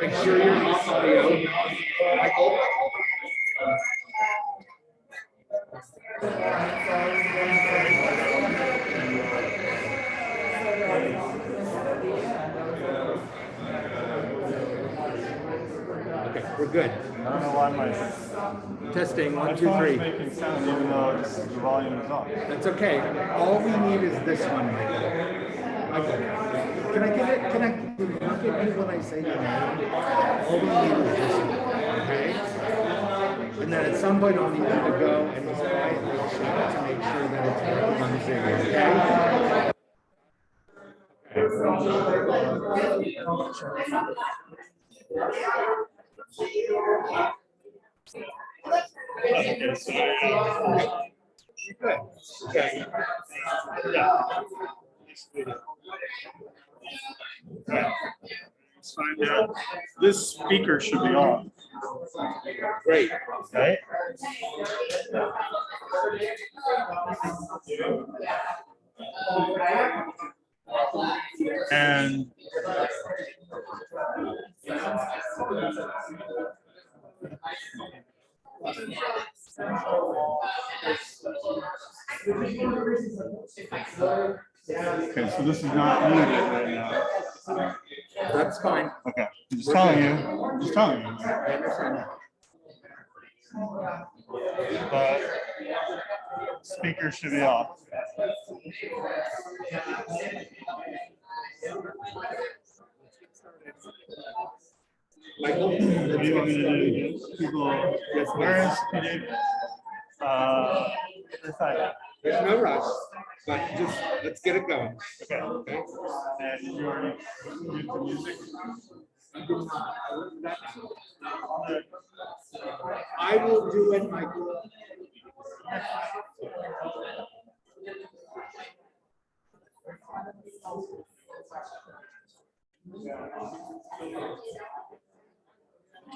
Make sure you're off audio. Michael. Okay, we're good. I don't know why my Testing, 1, 2, phone's 3. making sound even though the volume is off. That's okay. All we need is this one, Michael. Michael, can I get it? Can I look at you when I say your name? All we need is this one, okay? And then at some point I'll need you to go and just quietly check to make sure that it's working on Zoom, okay? Good. Okay. Let's find out. This speaker should be on. Great. Right? And okay, so this is not muted right now. That's fine. Okay, I'm just telling you. Just telling you. I understand that. But speaker should be off. Michael, What do you want me to do? People, where is PD? there's no rush, but just let's get it going. Okay. Okay. And did you already mute the music? I will do it, Michael.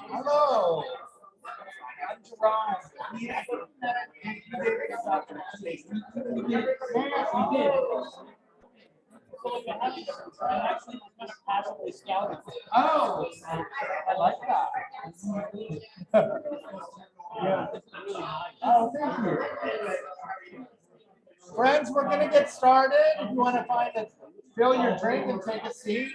Hello. I'm Jerome. Oh, I like that. Yeah. Oh, thank you. Friends, we're going to get started. If you want to fill your drink and take a seat.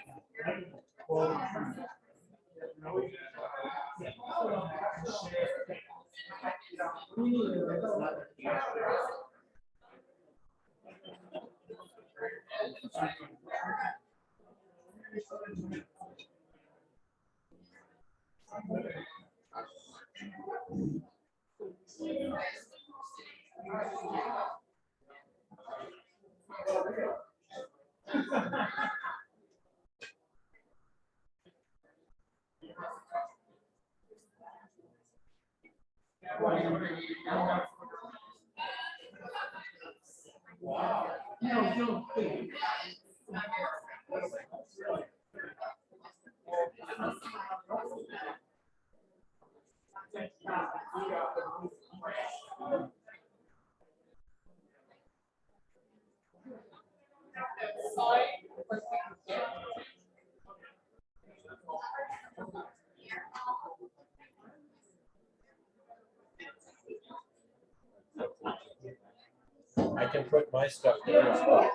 I can put my stuff there as well.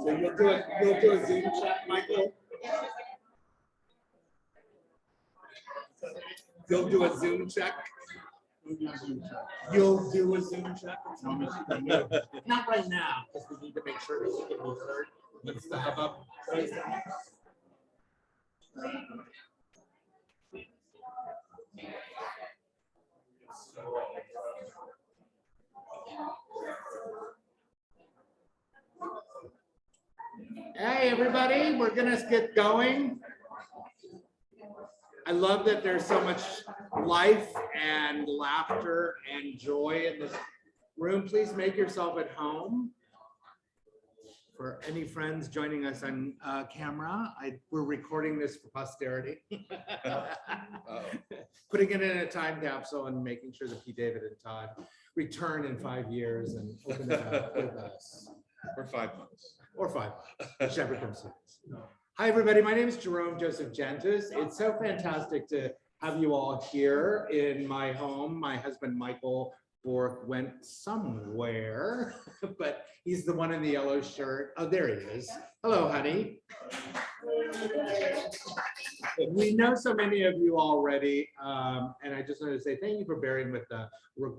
So you'll do a Zoom chat, Michael? You'll do a Zoom check? You'll do a Zoom check? Not right now, because we need to make sure that we can be heard. Let's have up. Hey, everybody, we're gonna get going. I love that there's so much life and laughter and joy in this room. Please make yourself at home. For any friends joining us on camera, we're recording this for posterity. Putting it in a time capsule and making sure that P. David and Todd return in 5 years and open it up with us. For 5 months. Or 5 months, whichever comes next. Hi, everybody. My name is Jerome Joseph Gentis. It's so fantastic to have you all here in my home. My husband, Michael Bork, went somewhere, but he's the one in the yellow shirt. Oh, there he is. Hello, honey. We know so many of you already, and I just wanted to say thank you for bearing with the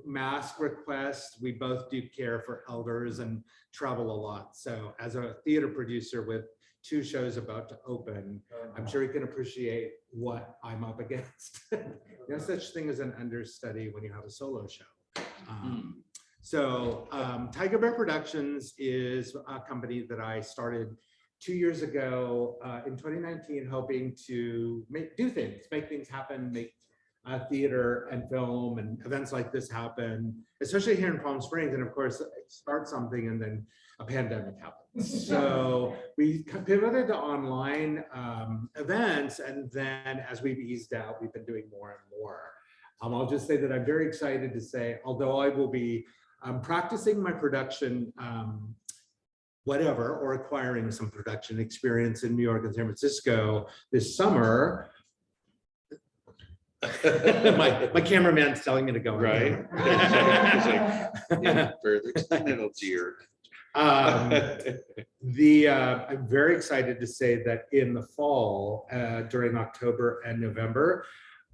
mask request. We both do care for elders and travel a lot. So as a theater producer with 2 shows about to open, I'm sure you can appreciate what I'm up against. No such thing as an understudy when you have a solo show. So Tiger Bear Productions is a company that I started 2 years ago in 2019, hoping to make things happen, make theater and film and events like this happen, especially here in Palm Springs. And of course, start something and then a pandemic happens. So we pivoted to online events. And then as we've eased out, we've been doing more and more. I'll just say that I'm very excited to say, although I will be practicing my production or acquiring some production experience in New York and San Francisco this summer. my cameraman's telling me to go. Right. Further to the middle, dear. I'm very excited to say that in the fall, during October and November,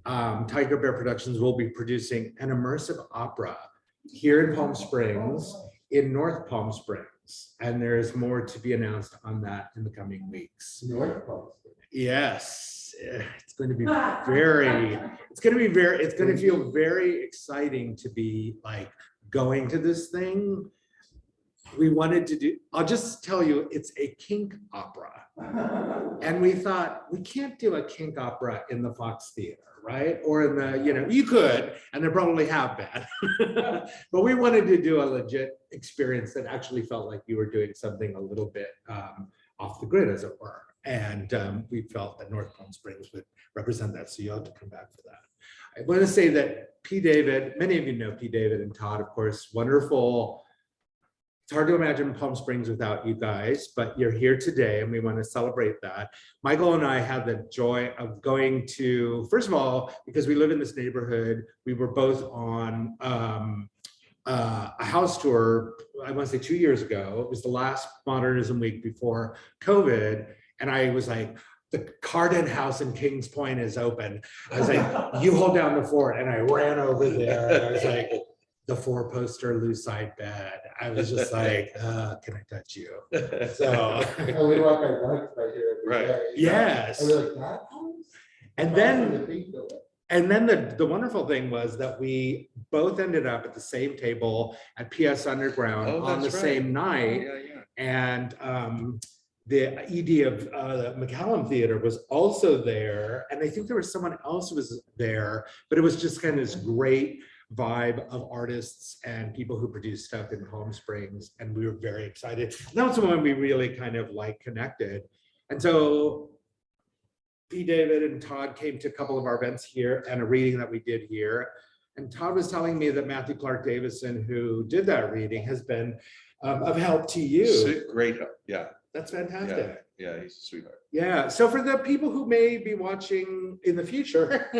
Tiger Bear Productions will be producing an immersive opera here in Palm Springs, in North Palm Springs. And there's more to be announced on that in the coming weeks. North Palm Springs. Yes, it's going to be it's going to feel very exciting to be like going to this thing. We wanted to do, I'll just tell you, it's a kink opera. And we thought, we can't do a kink opera in the Fox Theater, right? Or in the, you could, and there probably have been. But we wanted to do a legit experience that actually felt like you were doing something a little bit off the grid, as it were. And we felt that North Palm Springs would represent that. So you have to come back for that. I want to say that P. David, many of you know P. David and Todd, of course, wonderful. It's hard to imagine Palm Springs without you guys, but you're here today and we want to celebrate that. Michael and I had the joy of going to, first of all, because we live in this neighborhood, we were both on a house tour, I want to say 2 years ago. It was the last Modernism Week before COVID. And I was like, the Carden House in Kings Point is open. I was like, you hold down the fort. And I ran over there and I was like, the 4-poster Lucite bed. I was just like, can I touch you? So We walk our dogs by here every day. Yes. And we're like, that house? And then the wonderful thing was that we both ended up at the same table at PS Underground on the same night. And the ED of the McCallum Theater was also there. And I think there was someone else who was there, but it was just kind of this great vibe of artists and people who produce stuff in Palm Springs. And we were very excited. That was the one we really kind of like connected. And so P. David and Todd came to a couple of our events here and a reading that we did here. And Todd was telling me that Matthew Clark Davison, who did that reading, has been of help to you. Great help, yeah. That's fantastic. Yeah, he's a sweetheart. Yeah, so for the people who may be watching in the future,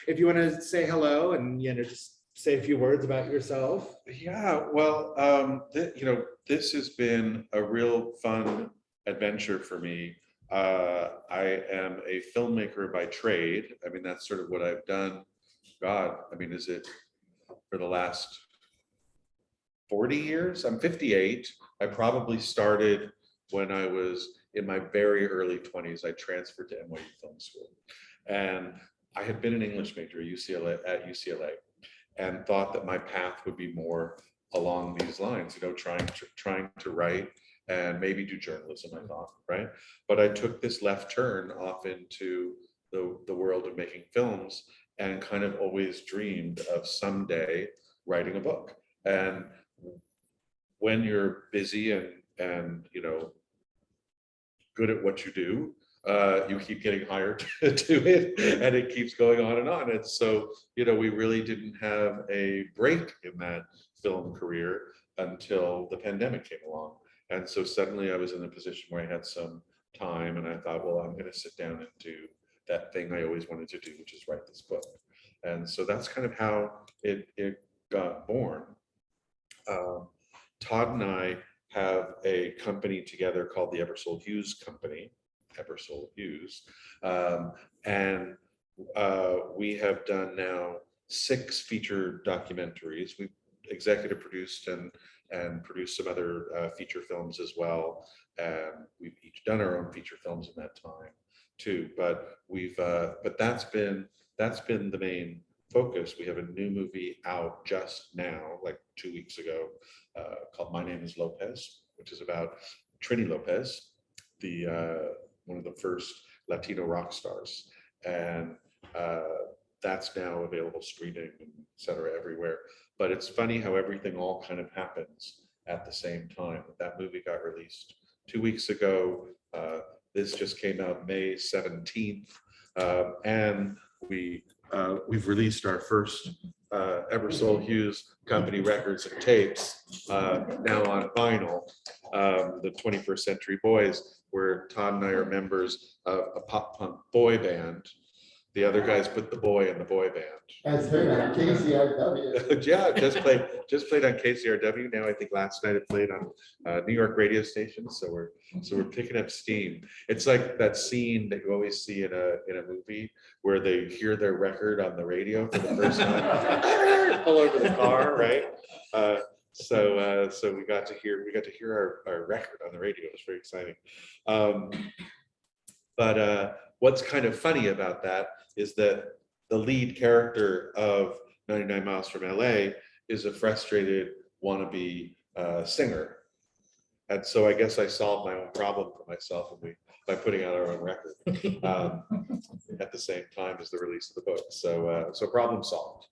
if you want to say hello and just say a few words about yourself. Yeah, well, this has been a real fun adventure for me. I am a filmmaker by trade. I mean, that's sort of what I've done. God, I mean, is it for the last 40 years? I'm 58. I probably started when I was in my very early 20s. I transferred to NYU Film School. And I had been an English major at UCLA and thought that my path would be more along these lines, trying to write and maybe do journalism, I thought, right? But I took this left turn off into the world of making films and kind of always dreamed of someday writing a book. And when you're busy and good at what you do, you keep getting hired to do it, and it keeps going on and on. And so, we really didn't have a break in that film career until the pandemic came along. And so suddenly I was in a position where I had some time, and I thought, well, I'm going to sit down and do that thing I always wanted to do, which is write this book. And so that's kind of how it got born. Todd and I have a company together called the Ebersole Hughes Company, Ebersole Hughes. And we have done now 6 feature documentaries. executive produced and produced some other feature films as well. And we've each done our own feature films in that time too. But that's been the main focus. We have a new movie out just now, like 2 weeks ago, called My Name is Lopez, which is about Trini Lopez, the one of the first Latino rock stars, and that's now available streaming, et cetera, everywhere. But it's funny how everything all kind of happens at the same time. That movie got released 2 weeks ago. This just came out May 17th, and we've released our first Ebersole Hughes Company records and tapes now on vinyl. The 21st Century Boys, where Todd and I are members of a pop punk boy band. The other guys put the boy in the boy band. As heard on KCRW. Yeah, just played on KCRW. Now I think last night it played on New York radio stations. So we're picking up steam. It's like that scene that you always see in a movie where they hear their record on the radio for the first time, all over the car, right? So we got to hear our record on the radio. It was very exciting. But what's kind of funny about that is that the lead character of 99 Miles from L.A. is a frustrated wannabe singer. And so I guess I solved my own problem for myself by putting out our own record at the same time as the release of the book. So problem solved.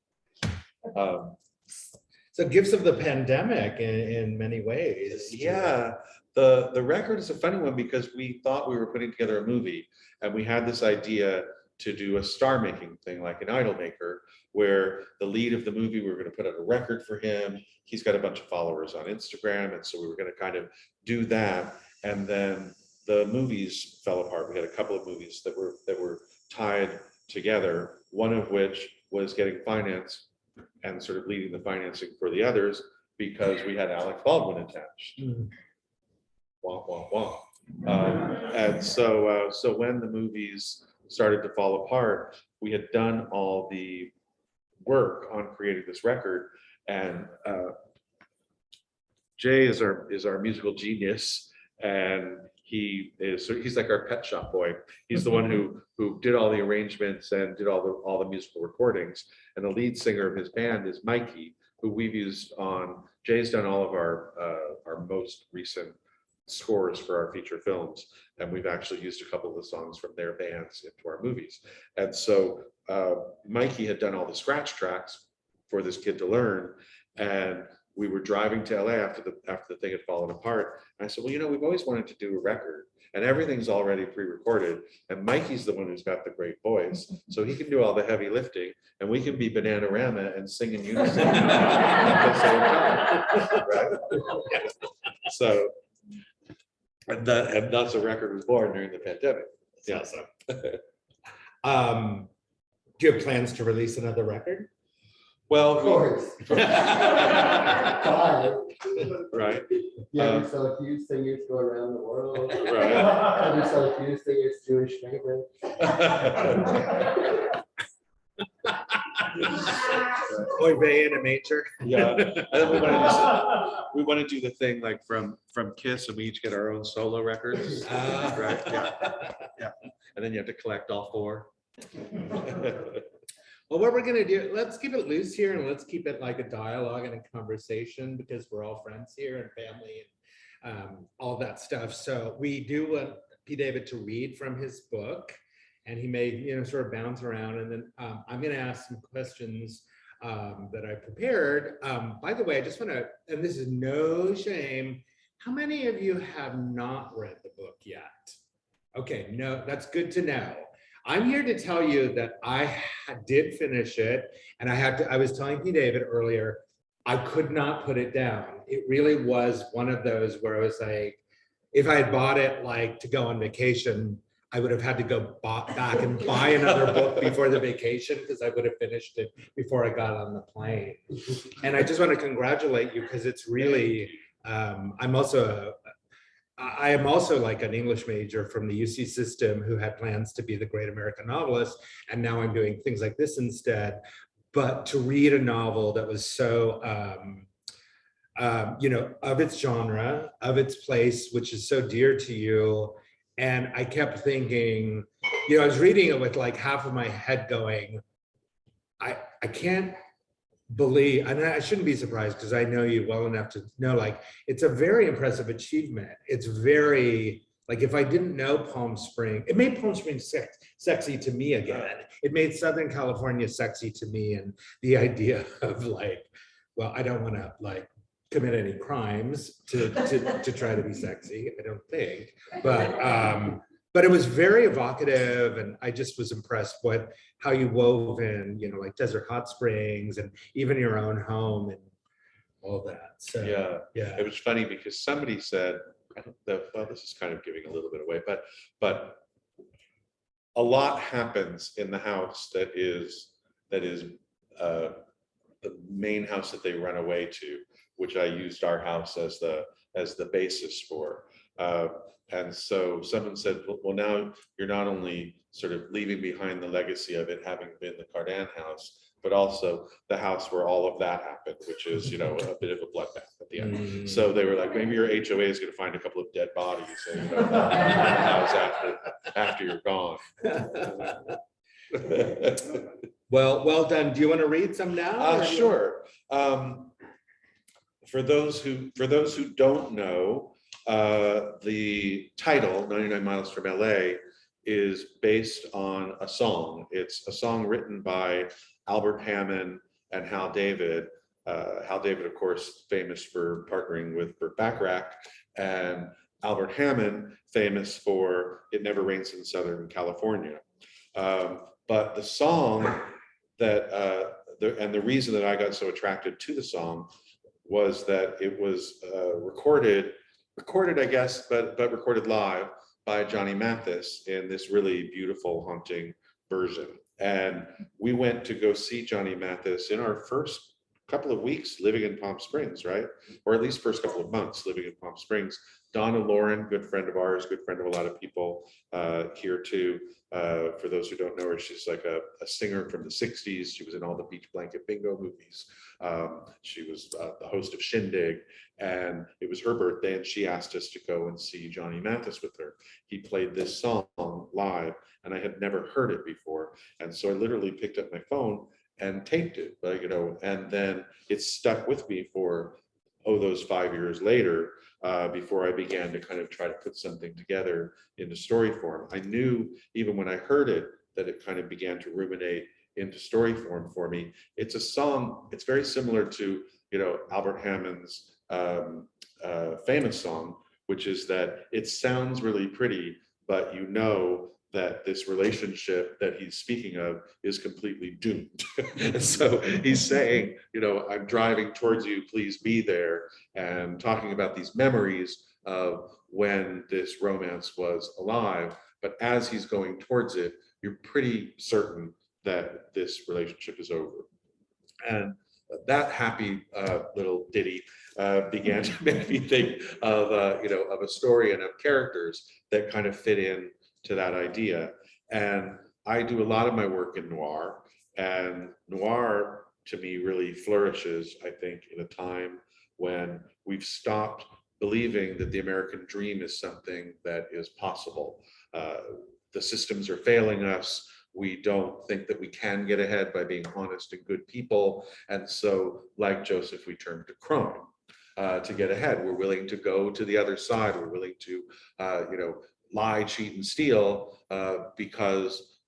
So gifts of the pandemic in many ways. Yeah, the record is a funny one because we thought we were putting together a movie, and we had this idea to do a star making thing like an idol maker, where the lead of the movie, we were going to put out a record for him. He's got a bunch of followers on Instagram, and so we were going to kind of do that. And then the movies fell apart. We had a couple of movies that were tied together, one of which was getting financed and sort of leading the financing for the others because we had Alec Baldwin attached. Wah, wah, wah. And so when the movies started to fall apart, we had done all the work on creating this record, and Jay is our musical genius, and he's like our pet shop boy. He's the one who did all the arrangements and did all the musical recordings, and the lead singer of his band is Mikey, who we've used on. Jay's done all of our most recent scores for our feature films, and we've actually used a couple of the songs from their bands into our movies. And so Mikey had done all the scratch tracks for this kid to learn, and we were driving to LA after the thing had fallen apart. And I said, well, we've always wanted to do a record, and everything's already pre-recorded, and Mikey's the one who's got the great voice, so he can do all the heavy lifting, and we can be Bananarama and sing in unison at the same time, right? So. And thus a record was born during the pandemic. Yeah. Do you have plans to release another record? Well, Of course. Five. right. Yeah, we saw a few singers go around the world. Right. And we saw a few singers Jewish favorite. Oy vey in a manger. Yeah. And then we want to do the thing like from Kiss, and we each get our own solo records. Right. Yeah. And then you have to collect all four. Well, what we're gonna do, let's keep it loose here, and let's keep it like a dialogue and a conversation, because we're all friends here and family and all that stuff. So we do want P. David to read from his book, and he may sort of bounce around, and then I'm gonna ask some questions that I prepared. By the way, I just want to, and this is no shame, how many of you have not read the book yet? Okay, no, that's good to know. I'm here to tell you that I did finish it, and I was telling P. David earlier, I could not put it down. It really was one of those where I was like, if I had bought it like to go on vacation, I would have had to go back and buy another book before the vacation, because I would have finished it before I got on the plane. And I just want to congratulate you, because it's really, I am also like an English major from the UC system who had plans to be the great American novelist, and now I'm doing things like this instead. but to read a novel that was so, you know, of its genre, of its place, which is so dear to you. And I kept thinking, you know, I was reading it with like half of my head going, I can't believe, and I shouldn't be surprised because I know you well enough to know, like, it's a very impressive achievement. It's very, like, if I didn't know Palm Springs, it made Palm Springs sexy to me again. It made Southern California sexy to me. And the idea of like, well, I don't want to like commit any crimes to try to be sexy, I don't think. But it was very evocative, and I just was impressed with how you wove in, you know, like desert hot springs and even your own home and all that. So yeah. It was funny because somebody said, I don't know, well, this is kind of giving a little bit away, but a lot happens in the house that is the main house that they run away to, which I used our house as the basis for. And so someone said, well, now you're not only sort of leaving behind the legacy of it having been the Cardin house, but also the house where all of that happened, which is, you know, a bit of a bloodbath at the end. So they were like, maybe your HOA is going to find a couple of dead bodies in, you know, in the house after you're gone. Well done. Do you want to read some now? Sure. For those who don't know, the title, 99 Miles from LA, is based on a song. It's a song written by Albert Hammond and Hal David. Hal David, of course, famous for partnering with Burt Bacharach, and Albert Hammond, famous for It Never Rains in Southern California. But the song that, the reason that I got so attracted to the song was that it was recorded, I guess, but recorded live by Johnny Mathis in this really beautiful, haunting version. And we went to go see Johnny Mathis in our first couple of weeks living in Palm Springs, right? Or at least first couple of months living in Palm Springs. Donna Lauren, good friend of ours, good friend of a lot of people here too. For those who don't know her, she's like a singer from the 60s. She was in all the Beach Blanket Bingo movies. She was the host of Shindig, and it was her birthday, and she asked us to go and see Johnny Mathis with her. He played this song live, and I had never heard it before. And so I literally picked up my phone and taped it, you know, and then it stuck with me for, those 5 years later, before I began to kind of try to put something together into story form. I knew even when I heard it that it kind of began to ruminate into story form for me. It's a song, it's very similar to, you know, Albert Hammond's famous song, which is that it sounds really pretty, but you know that this relationship that he's speaking of is completely doomed. And so he's saying, you know, I'm driving towards you, please be there, and talking about these memories of when this romance was alive. But as he's going towards it, you're pretty certain that this relationship is over. And that happy little ditty began to make me think of, you know, of a story and of characters that kind of fit in to that idea. And I do a lot of my work in noir, and noir to me really flourishes, I think, in a time when we've stopped believing that the American dream is something that is possible. The systems are failing us. We don't think that we can get ahead by being honest and good people. And so, like Joseph, we turn to crime to get ahead. We're willing to go to the other side. We're willing to, you know, lie, cheat, and steal because,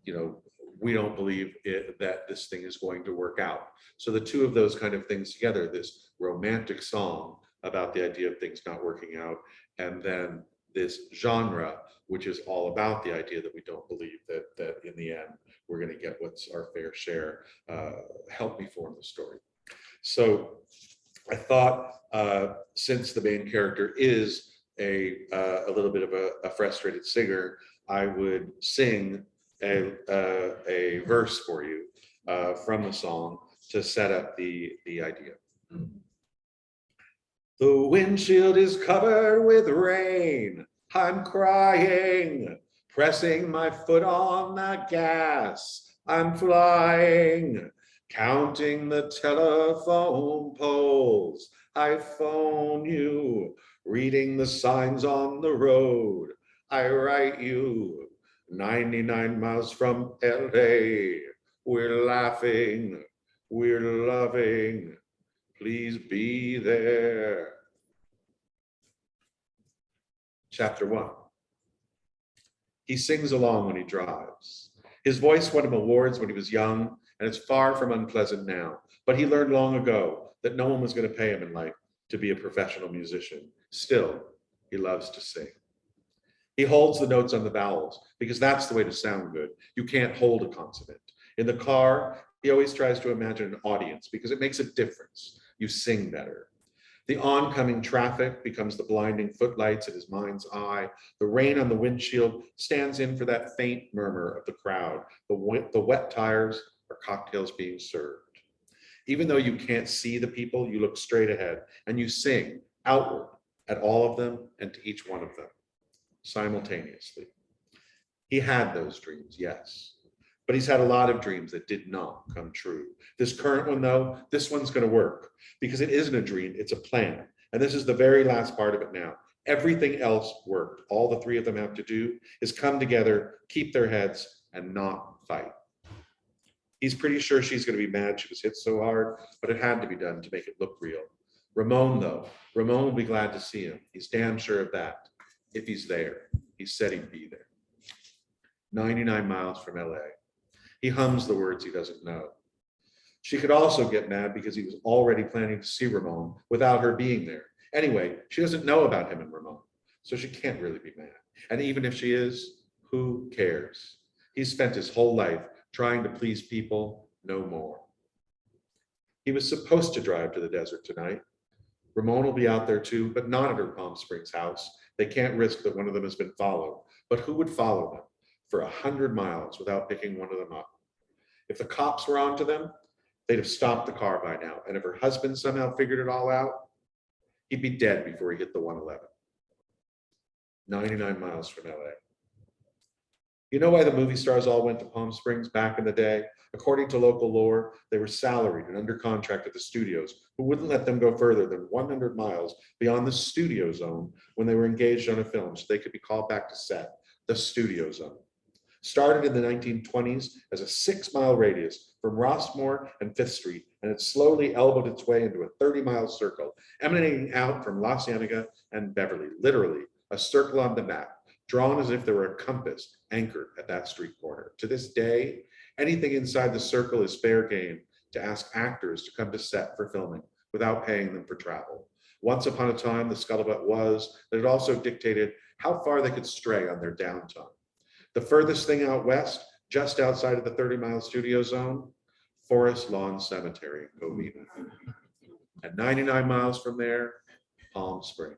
you know, we don't believe that this thing is going to work out. So the two of those kind of things together, this romantic song about the idea of things not working out, and then this genre, which is all about the idea that we don't believe that in the end we're going to get what's our fair share, help me form the story. So I thought, since the main character is a little bit of a frustrated singer, I would sing a verse for you from the song to set up the idea. The windshield is covered with rain. I'm crying, pressing my foot on the gas. I'm flying, Counting the telephone poles, I phone you. Reading the signs on the road, I write you. 99 miles from L.A. We're laughing, we're loving. Please be there. Chapter 1. He sings along when he drives. His voice won him awards when he was young, and it's far from unpleasant now. But he learned long ago that no one was going to pay him in life to be a professional musician. Still, he loves to sing. He holds the notes on the vowels because that's the way to sound good. You can't hold a consonant. In the car, he always tries to imagine an audience because it makes a difference. You sing better. The oncoming traffic becomes the blinding footlights in his mind's eye. The rain on the windshield stands in for that faint murmur of the crowd. The wet tires are cocktails being served. Even though you can't see the people, you look straight ahead and you sing outward at all of them and to each one of them simultaneously. He had those dreams, yes, but he's had a lot of dreams that did not come true. This current one, though, this one's going to work because it isn't a dream, it's a plan. And this is the very last part of it now. Everything else worked. All the three of them have to do is come together, keep their heads, and not fight. He's pretty sure she's going to be mad she was hit so hard, but it had to be done to make it look real. Ramon, though, Ramon will be glad to see him. He's damn sure of that. If he's there, he said he'd be there. 99 miles from L.A. He hums the words he doesn't know. She could also get mad because he was already planning to see Ramon without her being there. Anyway, she doesn't know about him and Ramon, so she can't really be mad. And even if she is, who cares? He's spent his whole life trying to please people, no more. He was supposed to drive to the desert tonight. Ramon will be out there too, but not at her Palm Springs house. They can't risk that one of them has been followed. But who would follow them for 100 miles without picking one of them up? If the cops were onto them, they'd have stopped the car by now. And if her husband somehow figured it all out, he'd be dead before he hit the 111. 99 miles from LA. You know why the movie stars all went to Palm Springs back in the day? According to local lore, they were salaried and under contract at the studios, who wouldn't let them go further than 100 miles beyond the studio zone when they were engaged on a film, so they could be called back to set, the studio zone. Started in the 1920s as a 6-mile radius from Rossmore and 5th Street, and it slowly elbowed its way into a 30-mile circle, emanating out from La Cienega and Beverly, literally a circle on the map, drawn as if there were a compass anchored at that street corner. To this day, anything inside the circle is fair game to ask actors to come to set for filming without paying them for travel. Once upon a time, the scuttlebutt was that it also dictated how far they could stray on their downtime. The furthest thing out west, just outside of the 30-mile studio zone, Forest Lawn Cemetery in Covina. At 99 miles from there, Palm Springs.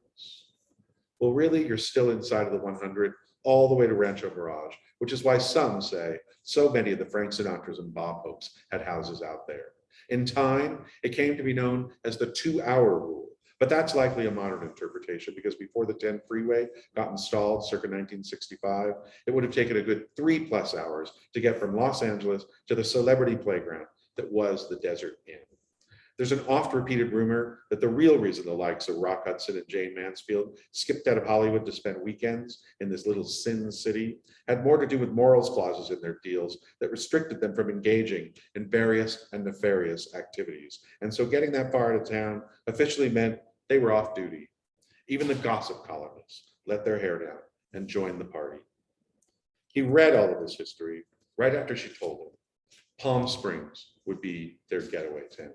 Well, really, you're still inside of the 100, all the way to Rancho Mirage, which is why some say so many of the Frank Sinatras and Bob Hopes had houses out there. In time, it came to be known as the 2-hour rule, but that's likely a modern interpretation because before the 10 freeway got installed circa 1965, it would have taken a good 3+ hours to get from Los Angeles to the celebrity playground that was the Desert Inn. There's an oft-repeated rumor that the real reason the likes of Rock Hudson and Jane Mansfield skipped out of Hollywood to spend weekends in this little sin city had more to do with morals clauses in their deals that restricted them from engaging in various and nefarious activities. And so getting that far out of town officially meant they were off duty. Even the gossip columnists let their hair down and joined the party. He read all of this history right after she told him Palm Springs would be their getaway town.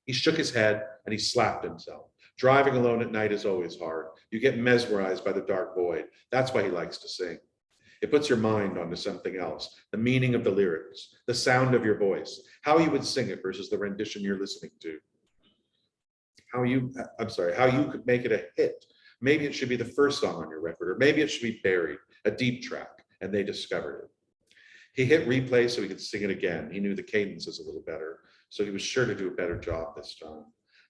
He shook his head and he slapped himself. Driving alone at night is always hard. You get mesmerized by the dark void. That's why he likes to sing. It puts your mind onto something else, the meaning of the lyrics, the sound of your voice, how you would sing it versus the rendition you're listening to. How you could make it a hit. Maybe it should be the first song on your record, or maybe it should be buried, a deep track, and they discovered it. He hit replay so he could sing it again. He knew the cadences a little better, so he was sure to do a better job this time.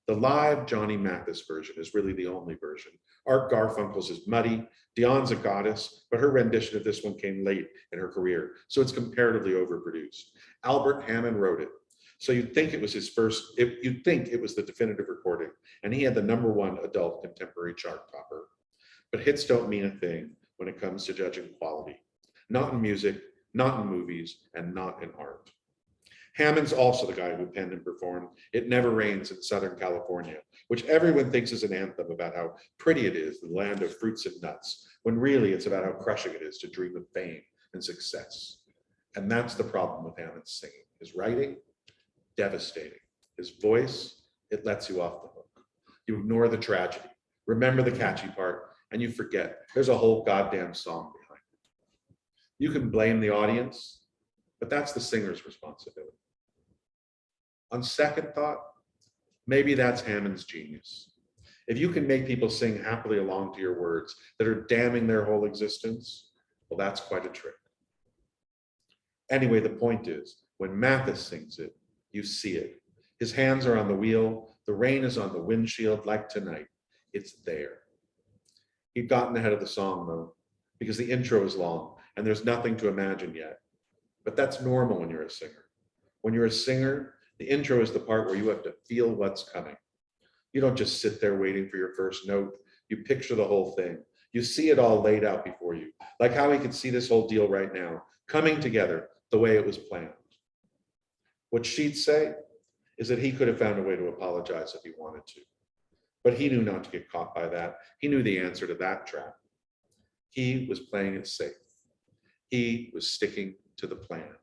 The live Johnny Mathis version is really the only version. Art Garfunkel's is muddy. Dion's a goddess, but her rendition of this one came late in her career, so it's comparatively overproduced. Albert Hammond wrote it. So you'd think it was his first, you'd think it was the definitive recording, and he had the #1 adult contemporary chart topper. But hits don't mean a thing when it comes to judging quality. Not in music, not in movies, and not in art. Hammond's also the guy who penned and performed It Never Rains in Southern California, which everyone thinks is an anthem about how pretty it is, the land of fruits and nuts, when really it's about how crushing it is to dream of fame and success. And that's the problem with Hammond's singing. His writing, devastating. His voice, it lets you off the hook. You ignore the tragedy, remember the catchy part, and you forget there's a whole goddamn song behind it. You can blame the audience, but that's the singer's responsibility. On second thought, maybe that's Hammond's genius. If you can make people sing happily along to your words that are damning their whole existence, well, that's quite a trick. Anyway, the point is, when Mathis sings it, you see it. His hands are on the wheel, the rain is on the windshield like tonight. It's there. He'd gotten ahead of the song though, because the intro is long and there's nothing to imagine yet. But that's normal when you're a singer. When you're a singer, the intro is the part where you have to feel what's coming. You don't just sit there waiting for your first note. You picture the whole thing. You see it all laid out before you, like how he could see this whole deal right now, coming together the way it was planned. What she'd say is that he could have found a way to apologize if he wanted to. But he knew not to get caught by that. He knew the answer to that trap. He was playing it safe. He was sticking to the plan,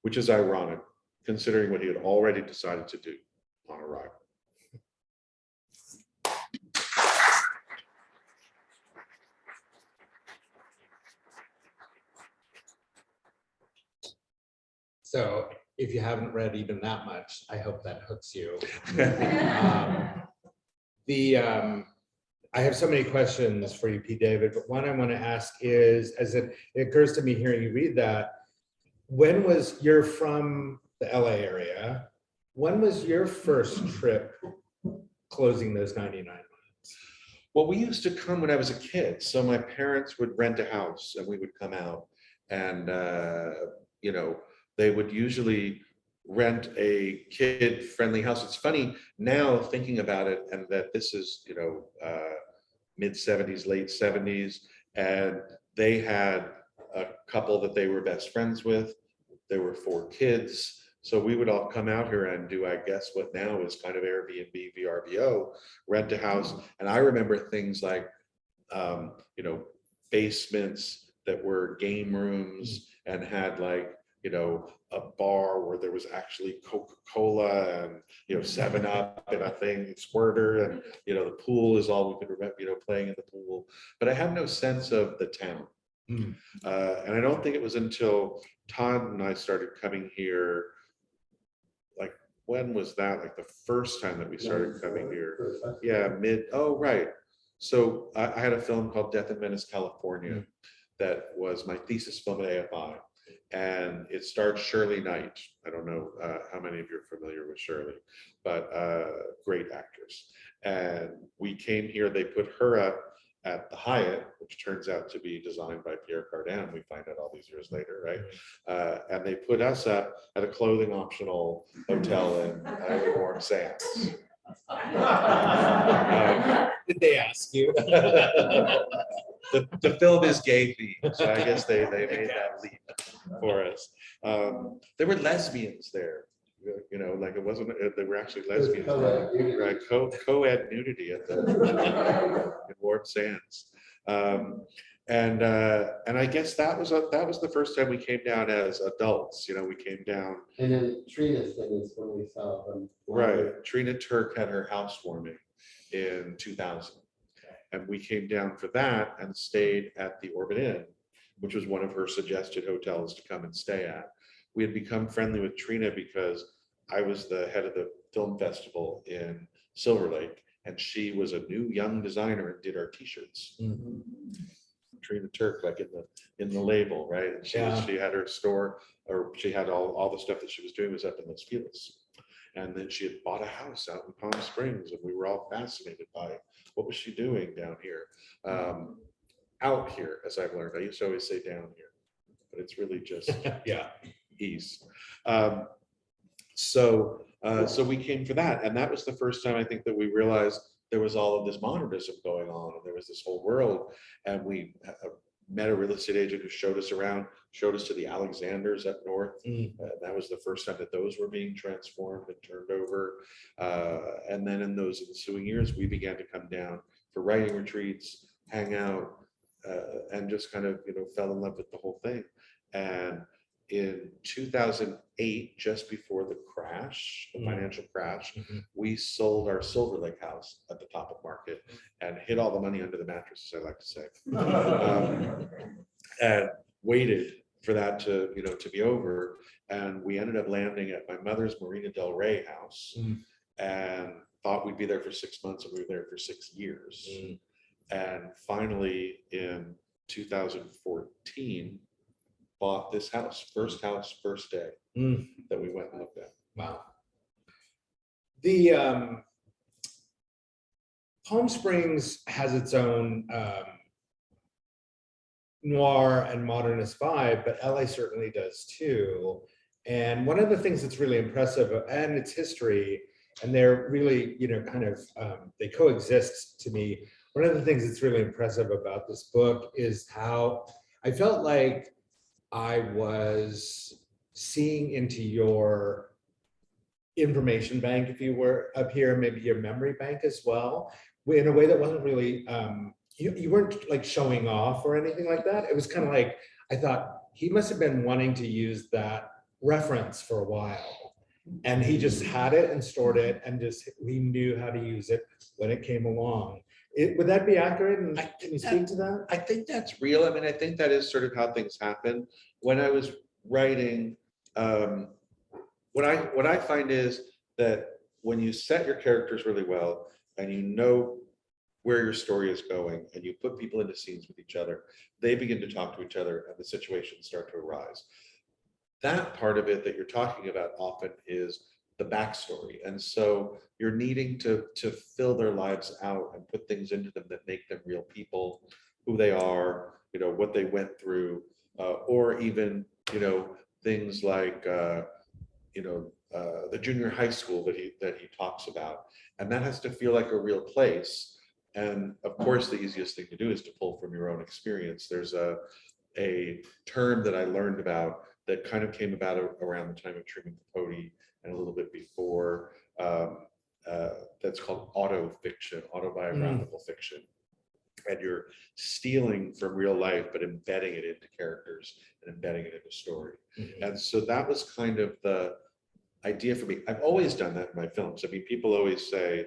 which is ironic considering what he had already decided to do on arrival. So if you haven't read even that much, I hope that hooks you. I have so many questions for you, P. David, but one I want to ask is, as it occurs to me hearing you read that, you're from the LA area, when was your first trip closing those 99 miles? Well, we used to come when I was a kid. So my parents would rent a house and we would come out and, they would usually rent a kid-friendly house. It's funny now thinking about it, and that this is, mid 70s, late 70s, and they had a couple that they were best friends with. There were 4 kids. So we would all come out here and do, I guess, what now is kind of Airbnb, VRBO, rent a house. And I remember things like, basements that were game rooms and had like, a bar where there was actually Coca-Cola and, 7-Up and a thing, squirter, and, the pool is all we could remember, playing in the pool. But I have no sense of the town. And I don't think it was until Todd and I started coming here, like, when was that? Like the first time that we started coming here? Yeah, right. So I had a film called Death in Venice, California, that was my thesis film at AFI. And it starred Shirley Knight. I don't know how many of you are familiar with Shirley, but great actress. And we came here, they put her up at the Hyatt, which turns out to be designed by Pierre Cardin, we find out all these years later, right? And they put us up at a clothing optional hotel in Warm Sands. Did they ask you? The film is gay themed, so I guess they made that leap for us. There were lesbians there, like it wasn't, they were actually lesbians, right? Co-ed nudity at the in Warm Sands. And I guess that was the first time we came down as adults. We came down. And then Trina's thing is when we saw them. Right. Trina Turk had her housewarming in 2000. And we came down for that and stayed at the Orbit Inn, which was one of her suggested hotels to come and stay at. We had become friendly with Trina because I was the head of the film festival in Silver Lake, and she was a new young designer and did our t-shirts. Trina Turk, like in the label, right? And she had her store, or she had all the stuff that she was doing was up in Los Feliz. and then she had bought a house out in Palm Springs, and we were all fascinated by what was she doing down here, out here, as I've learned. I used to always say down here, but it's really just Yeah. east. So we came for that, and that was the first time I think that we realized there was all of this modernism going on, and there was this whole world. And we met a real estate agent who showed us around, showed us to the Alexanders up north. That was the first time that those were being transformed and turned over. And then in those ensuing years, we began to come down for writing retreats, hang out, and just kind of, fell in love with the whole thing. And in 2008, just before the crash, the financial crash, we sold our Silver Lake house at the top of market and hid all the money under the mattress, as I like to say, and waited for that to, to be over. And we ended up landing at my mother's Marina Del Rey house, and thought we'd be there for 6 months, and we were there for 6 years. And finally, in 2014, bought this house, first day that we went and looked at. Wow. The Palm Springs has its own noir and modernist vibe, but LA certainly does too. And one of the things that's really impressive, and its history, and they're really, they coexist to me. One of the things that's really impressive about this book is how I felt like I was seeing into your information bank, if you were up here, maybe your memory bank as well, in a way that wasn't really, you weren't like showing off or anything like that. It was kind of like, I thought he must have been wanting to use that reference for a while. And he just had it and stored it, and we knew how to use it when it came along. Would that be accurate? And can you speak to that? I think that's real. I mean, I think that is sort of how things happen. When I was writing, what I find is that when you set your characters really well, and you know where your story is going, and you put people into scenes with each other, they begin to talk to each other, and the situations start to arise. That part of it that you're talking about often is the backstory. And so you're needing to fill their lives out and put things into them that make them real people, who they are, what they went through, or even, things like, the junior high school that he talks about. And that has to feel like a real place. And of course, the easiest thing to do is to pull from your own experience. There's a term that I learned about that kind of came about around the time of Truman Capote and a little bit before, that's called autofiction, autobiographical fiction. And you're stealing from real life, but embedding it into characters and embedding it into story. And so that was kind of the idea for me. I've always done that in my films. I mean, people always say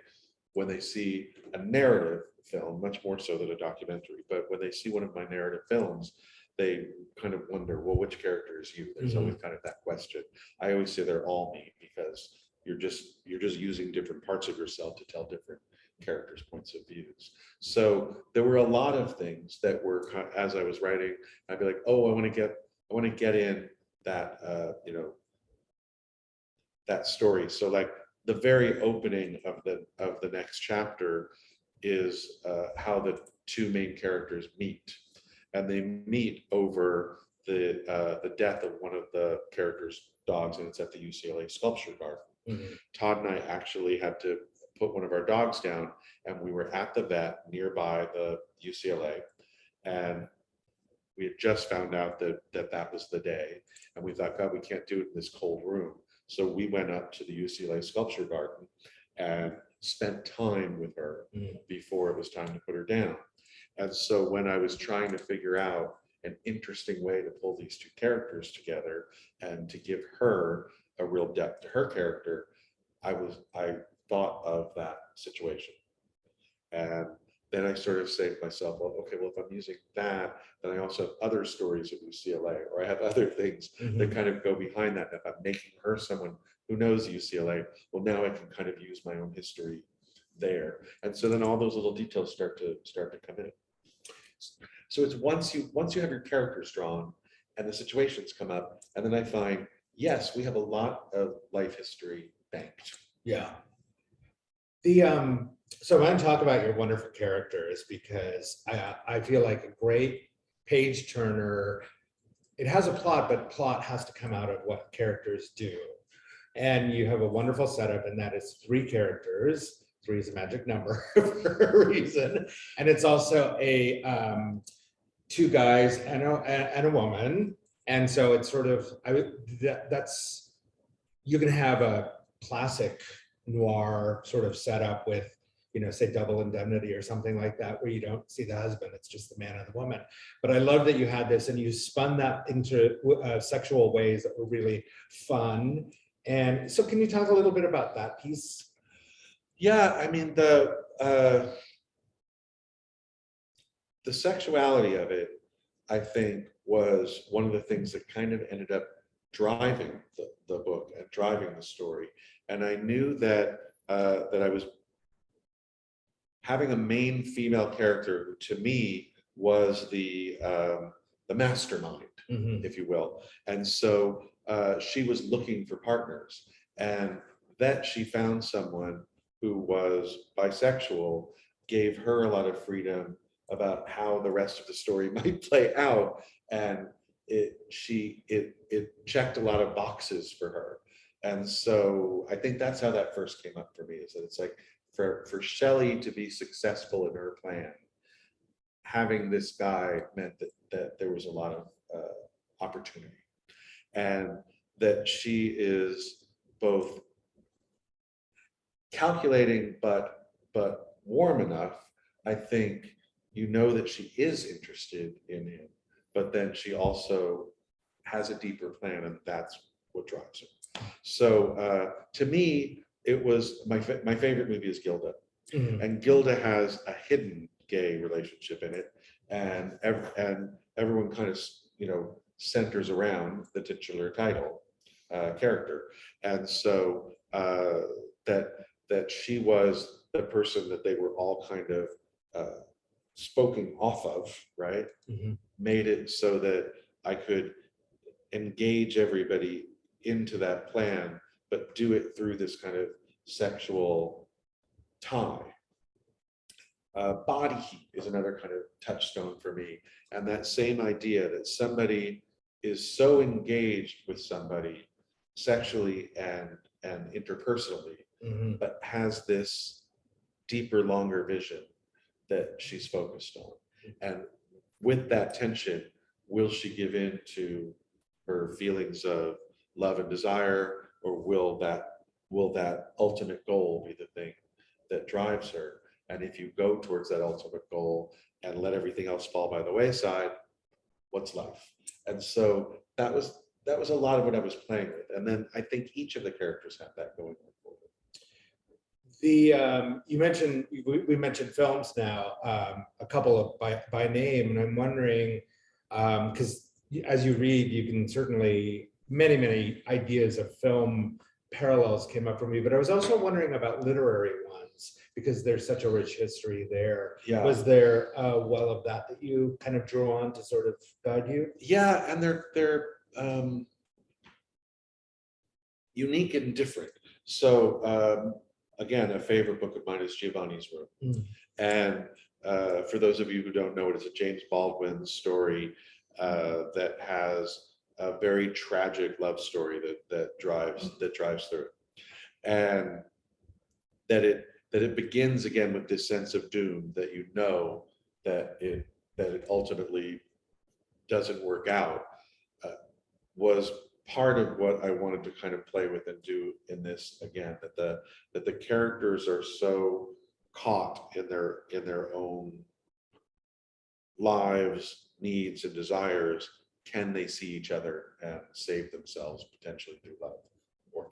when they see a narrative film, much more so than a documentary, but when they see one of my narrative films, they kind of wonder, well, which character is you? There's always kind of that question. I always say they're all me, because you're just using different parts of yourself to tell different characters' points of views. So there were a lot of things that were, as I was writing, I'd be like, oh, I want to get in that, that story. So like the very opening of the next chapter is how the two main characters meet. And they meet over the death of one of the characters' dogs, and it's at the UCLA Sculpture Garden. Todd and I actually had to put one of our dogs down, and we were at the vet nearby the UCLA, and we had just found out that was the day, and we thought, God, we can't do it in this cold room. So we went up to the UCLA Sculpture Garden and spent time with her before it was time to put her down. And so when I was trying to figure out an interesting way to pull these two characters together and to give her a real depth to her character, I thought of that situation. And then I sort of say to myself, well, okay, well, if I'm using that, then I also have other stories at UCLA, or I have other things that kind of go behind that. If I'm making her someone who knows UCLA, well, now I can kind of use my own history there. And so then all those little details start to come in. So it's once you have your characters drawn and the situations come up, and then I find, yes, we have a lot of life history banked. Yeah. So I want to talk about your wonderful characters because I feel like a great page turner, it has a plot, but plot has to come out of what characters do. And you have a wonderful setup, and that is 3 characters. 3 is a magic number for a reason. And it's also a 2 guys and a woman. And so it's sort of, that's, you can have a classic noir sort of setup with, you know, say Double Indemnity or something like that, where you don't see the husband, it's just the man and the woman. But I love that you had this and you spun that into sexual ways that were really fun. And so can you talk a little bit about that piece? Yeah, I mean, the sexuality of it, I think, was one of the things that kind of ended up driving the book and driving the story. And I knew that that I was having a main female character who, to me, was the mastermind, if you will. And so she was looking for partners, and that she found someone who was bisexual gave her a lot of freedom about how the rest of the story might play out. And it checked a lot of boxes for her. And so I think that's how that first came up for me, is that it's like for Shelley to be successful in her plan, having this guy meant that there was a lot of opportunity, and that she is both calculating but warm enough. I think you know that she is interested in him, but then she also has a deeper plan, and that's what drives her. So to me, it was my favorite movie is Gilda, and Gilda has a hidden gay relationship in it, and everyone kind of, you know, centers around the titular title character, and so that she was the person that they were all kind of spoken off of, right? Made it so that I could engage everybody into that plan, but do it through this kind of sexual tie. Body heat is another kind of touchstone for me. And that same idea that somebody is so engaged with somebody sexually and interpersonally, but has this deeper, longer vision that she's focused on. And with that tension, will she give in to her feelings of love and desire, or will that ultimate goal be the thing that drives her? And if you go towards that ultimate goal and let everything else fall by the wayside, what's left? And so that was a lot of what I was playing with. And then I think each of the characters had that going on forward. You mentioned, we mentioned films now, a couple of by name, and I'm wondering, because as you read, you can certainly, many ideas of film parallels came up for me, but I was also wondering about literary ones, because there's such a rich history there. Yeah. Was there a well of that you kind of drew on to sort of guide you? Yeah, and they're unique and different. So again, a favorite book of mine is Giovanni's Room. And for those of you who don't know it, it's a James Baldwin story that has a very tragic love story that drives through it. And that it begins again with this sense of doom, that you know that it ultimately doesn't work out, was part of what I wanted to kind of play with and do in this again, that the characters are so caught in their own lives, needs, and desires. Can they see each other and save themselves potentially through love, or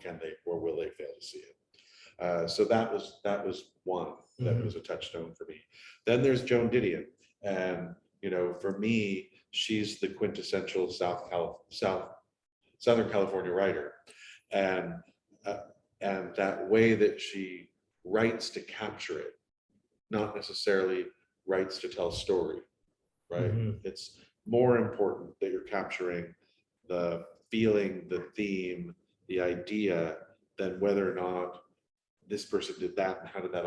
will they fail to see it? So that was one that was a touchstone for me. Then there's Joan Didion, and you know, for me, she's the quintessential Southern California writer, and that way that she writes to capture it, not necessarily writes to tell story, right? It's more important that you're capturing the feeling, the theme, the idea than whether or not this person did that and how did that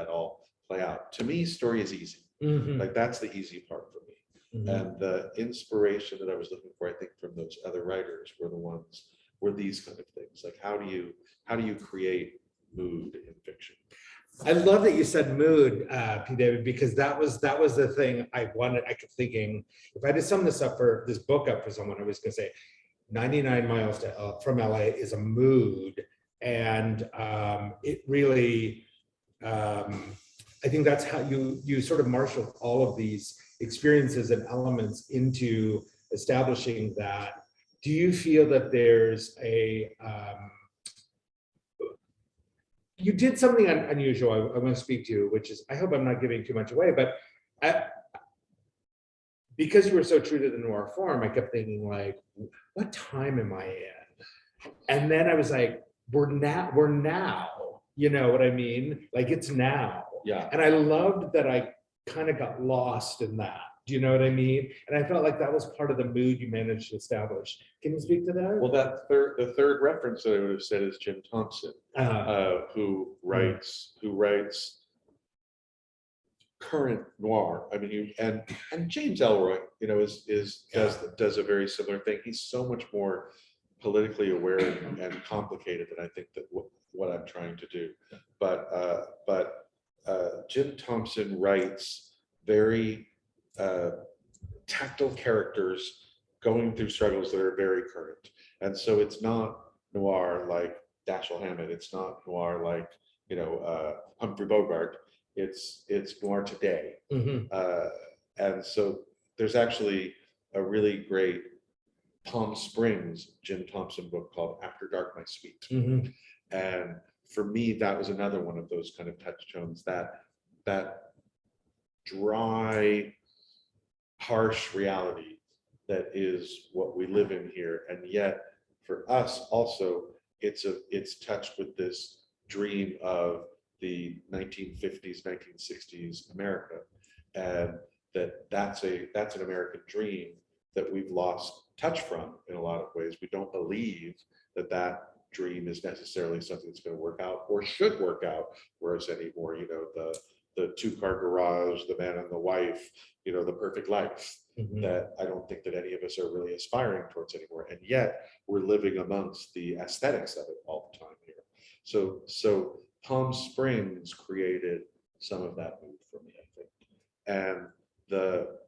all play out. To me, story is easy. Mhm. Like that's the easy part for me. Mhm. And the inspiration that I was looking for, I think, from those other writers were these kind of things. Like how do you create mood in fiction? I love that you said mood, P. David, because that was the thing I wanted. I kept thinking, if I had to sum this book up for someone, I was going to say 99 Miles from LA is a mood. And it really, I think that's how you sort of marshal all of these experiences and elements into establishing that. Do you feel that there's you did something unusual I want to speak to, which is, I hope I'm not giving too much away, but because you were so true to the noir form, I kept thinking like, what time am I in? And then I was like, we're now, you know what I mean? Like it's now. Yeah. And I loved that I kind of got lost in that. Do you know what I mean? And I felt like that was part of the mood you managed to establish. Can you speak to that? Well, the third reference that I would have said is Jim Thompson, who writes current noir. I mean, and James Ellroy, you know, does a very similar thing. He's so much more politically aware and complicated than I think that what I'm trying to do. But Jim Thompson writes very tactile characters going through struggles that are very current. And so it's not noir like Dashiell Hammett. It's not noir like, you know, Humphrey Bogart. It's noir today. Mhm. And so there's actually a really great Palm Springs Jim Thompson book called After Dark, My Sweet. Mhm. And for me, that was another one of those kind of touchstones, that dry, harsh reality that is what we live in here. And yet for us also, it's touched with this dream of the 1950s, 1960s America. And that's an American dream that we've lost touch from in a lot of ways. We don't believe that dream is necessarily something that's going to work out or should work out for us anymore. You know, the two-car garage, the man and the wife, you know, the perfect life. Mhm. That I don't think that any of us are really aspiring towards anymore. And yet we're living amongst the aesthetics of it all the time here. So Palm Springs created some of that mood for me, I think. And the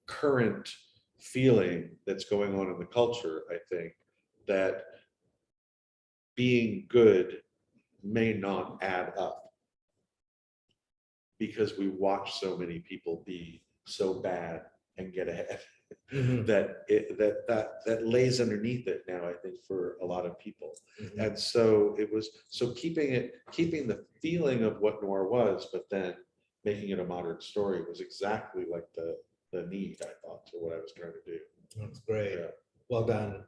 current feeling that's going on in the culture, I think, that being good may not add up because we watch so many people be so bad and get ahead. Mhm. that lays underneath it now, I think, for a lot of people. Mhm. And so keeping the feeling of what noir was, but then making it a modern story was exactly like the need, I thought, to what I was trying to do. That's great. Yeah. Well done.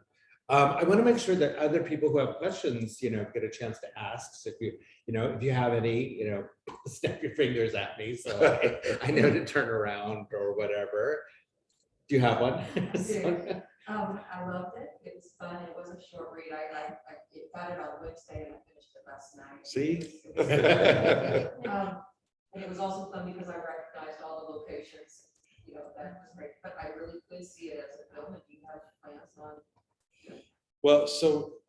I want to make sure that other people who have questions, you know, get a chance to ask. So if you have any, you know, snap your fingers at me so I know to turn around or whatever. Do you have one? I loved it. It was fun. It was a short read. I got it on Wednesday and I finished it last night. See? And it was also fun because I recognized all the locations. You know, that was great. But I really could see it as a film. And do you have plans on? Well, so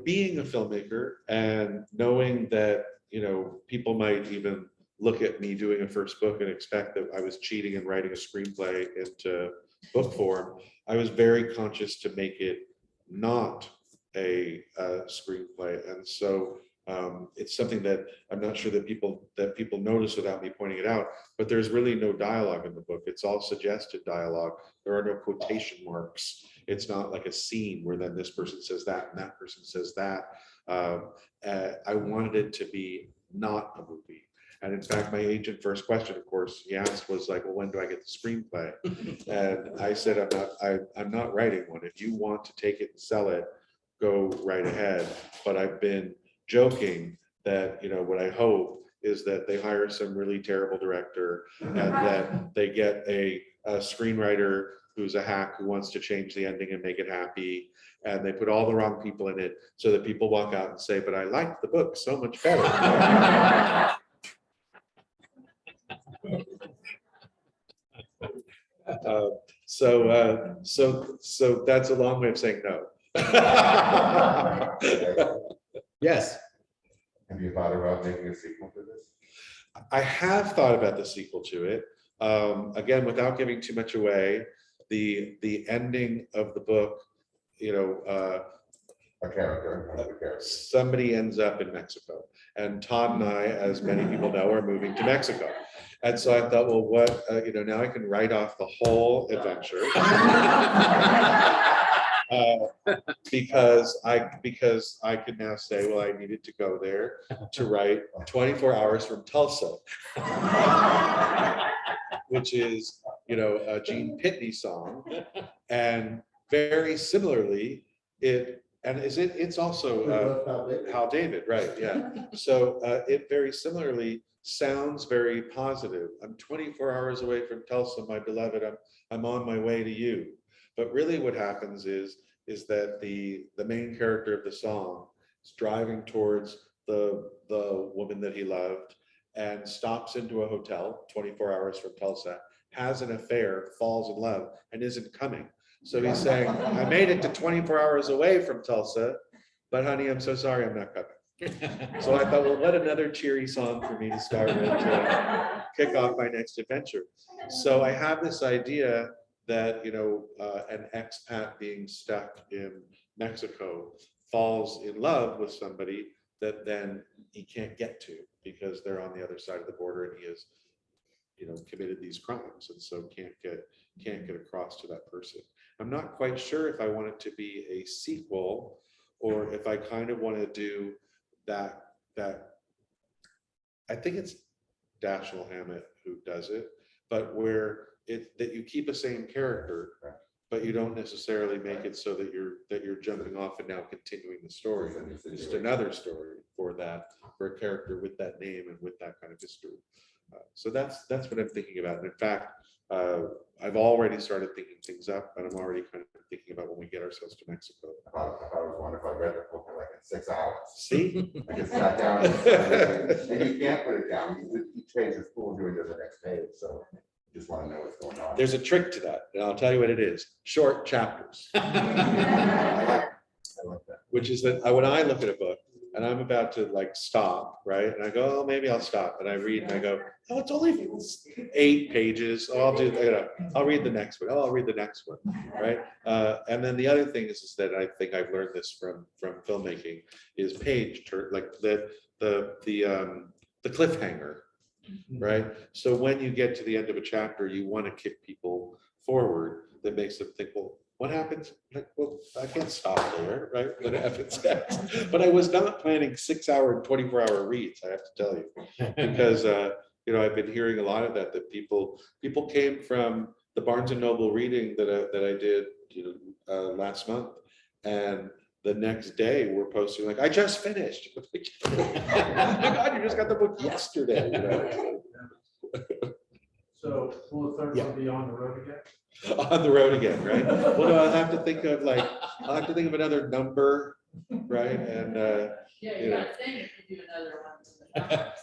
being a filmmaker and knowing that, you know, people might even look at me doing a first book and expect that I was cheating and writing a screenplay into book form, I was very conscious to make it not a screenplay. And so it's something that I'm not sure that people notice without me pointing it out, but there's really no dialogue in the book. It's all suggested dialogue. There are no quotation marks. It's not like a scene where then this person says that and that person says that. I wanted it to be not a movie. And in fact, my agent first question, of course, he asked was like, well, when do I get the screenplay? And I said, I'm not writing one. If you want to take it and sell it, go right ahead. But I've been joking that, you know, what I hope is that they hire some really terrible director and that they get a screenwriter who's a hack who wants to change the ending and make it happy. And they put all the wrong people in it so that people walk out and say, but I liked the book so much better. So that's a long way of saying no. Yes. Have you thought about making a sequel to this? I have thought about the sequel to it. Again, without giving too much away, the ending of the book, you know, A character, one of the characters. somebody ends up in Mexico. And Todd and I, as many people know, are moving to Mexico. And so I thought, well, what, you know, now I can write off the whole adventure. Because I could now say, well, I needed to go there to write 24 Hours from Tulsa, which is, you know, a Gene Pitney song. And very similarly, it's also Hal David, right? Yeah. So it very similarly sounds very positive. I'm 24 hours away from Tulsa, my beloved. I'm on my way to you. But really, what happens is that the main character of the song is driving towards the woman that he loved and stops into a hotel 24 hours from Tulsa, has an affair, falls in love, and isn't coming. So he's saying, I made it to 24 hours away from Tulsa, but honey, I'm so sorry, I'm not coming. So I thought, well, what another cheery song for me to start with to kick off my next adventure. So I have this idea that, you know, an expat being stuck in Mexico falls in love with somebody that then he can't get to because they're on the other side of the border and he has, you know, committed these crimes and so can't get across to that person. I'm not quite sure if I want it to be a sequel or if I kind of want to do that I think it's Dashiell Hammett who does it, but where that you keep a same character, but you don't necessarily make it so that you're jumping off and now continuing the story. It's just another story for a character with that name and with that kind of history. So that's what I'm thinking about. And in fact, I've already started thinking things up, and I'm already kind of thinking about when we get ourselves to Mexico. I thought it was wonderful. I read the book in like in 6 hours. See? I just sat down and you can't put it down. Each page is full doing to the next page. So you just want to know what's going on. There's a trick to that, and I'll tell you what it is. Short chapters. I like that. Which is that when I look at a book and I'm about to like stop, right? And I go, oh, maybe I'll stop. And I read and I go, oh, it's only 8 pages. Oh, I'll read the next one. Oh, I'll read the next one, right? And then the other thing is that I think I've learned this from filmmaking is page turn, like the cliffhanger, right? So when you get to the end of a chapter, you want to kick people forward. That makes them think, well, what happens? Like, well, I can't stop there, right? What happens next? But I was not planning 6-hour and 24-hour reads, I have to tell you, because you know, I've been hearing a lot of that people came from the Barnes and Noble reading that I did, you know, last month, and the next day we're posting like, I just finished. Oh my God, you just got the book yesterday. You know? So will the third one be on the road again? On the road again, right? Well, no, I'll have to think of another number, right? And Yeah, you you know. gotta think if you do another one.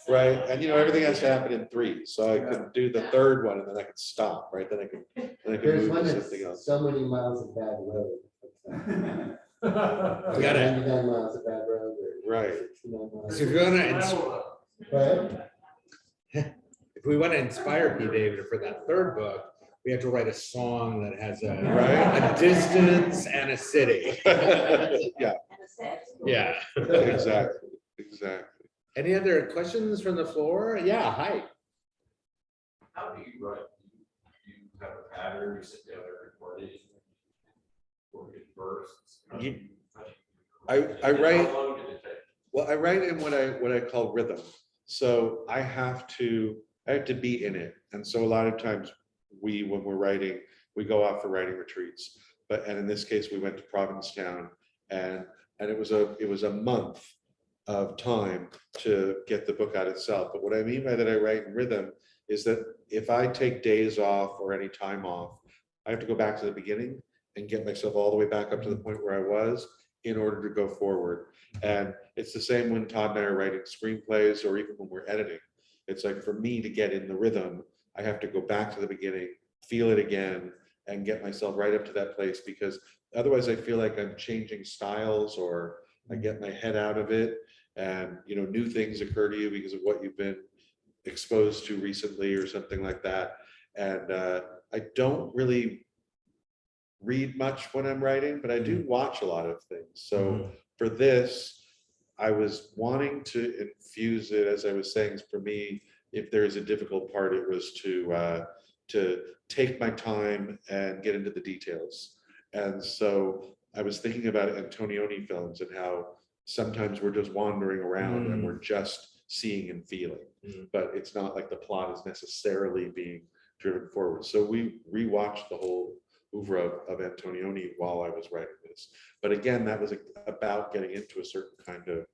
right, and you know, everything has to happen in 3, so I can do the 3rd one and then I can stop, right? Then I can There's move one to that's something else. so many miles of bad road. We gotta- 99 miles of bad road. Or Right. 69 miles. So if you wanna, Right? if we want to inspire P. David for that 3rd book, we have to write a song that has Right. a distance and a city. Yeah, Yeah. exactly. Any other questions from the floor? Yeah, hi. How do you write? Do you have a pattern, you sit down and record it? Or it bursts? I write. How long did it take? Well, I write in what I call rhythm. So I have to be in it. And so a lot of times when we're writing, we go off for writing retreats. And in this case, we went to Provincetown, and it was a month of time to get the book out itself. But what I mean by that I write in rhythm is that if I take days off or any time off, I have to go back to the beginning and get myself all the way back up to the point where I was in order to go forward. And it's the same when Todd and I are writing screenplays or even when we're editing. It's like for me to get in the rhythm, I have to go back to the beginning, feel it again, and get myself right up to that place, because otherwise I feel like I'm changing styles or I get my head out of it, and new things occur to you because of what you've been exposed to recently or something like that. And I don't really read much when I'm writing, but I do watch a lot of things. So for this, I was wanting to infuse it, as I was saying, for me, if there is a difficult part, it was to take my time and get into the details. And so I was thinking about Antonioni films and how sometimes we're just wandering around and we're just seeing and feeling, but it's not like the plot is necessarily being driven forward. So we rewatched the whole oeuvre of Antonioni while I was writing this. But again, that was about getting into a certain kind of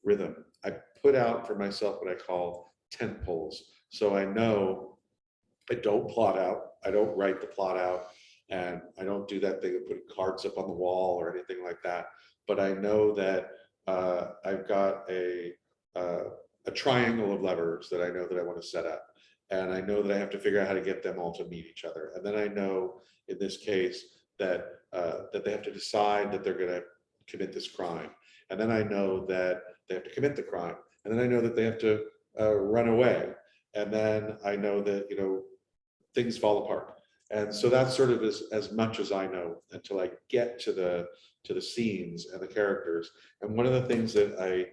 rhythm. I put out for myself what I call tent poles. So I know I don't plot out, I don't write the plot out, and I don't do that thing of putting cards up on the wall or anything like that. But I know that I've got a triangle of levers that I know that I want to set up. And I know that I have to figure out how to get them all to meet each other. And then I know in this case that that they have to decide that they're going to commit this crime. And then I know that they have to commit the crime. And then I know that they have to run away. And then I know that, things fall apart. And so that's sort of as much as I know until I get to the scenes and the characters. And one of the things that I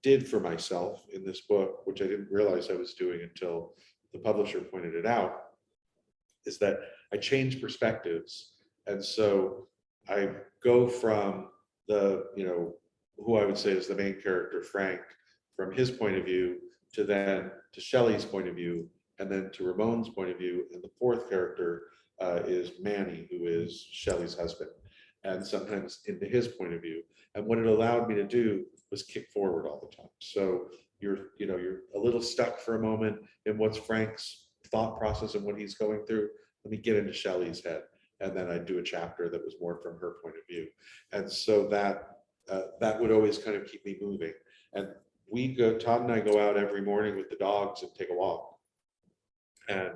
did for myself in this book, which I didn't realize I was doing until the publisher pointed it out, is that I change perspectives. And so I go from the, who I would say is the main character, Frank, from his point of view, to Shelley's point of view, and then to Ramon's point of view. And the fourth character is Manny, who is Shelley's husband, and sometimes into his point of view. And what it allowed me to do was kick forward all the time. So you're a little stuck for a moment in what's Frank's thought process and what he's going through. Let me get into Shelley's head. And then I do a chapter that was more from her point of view. And so that would always kind of keep me moving. And Todd and I go out every morning with the dogs and take a walk. And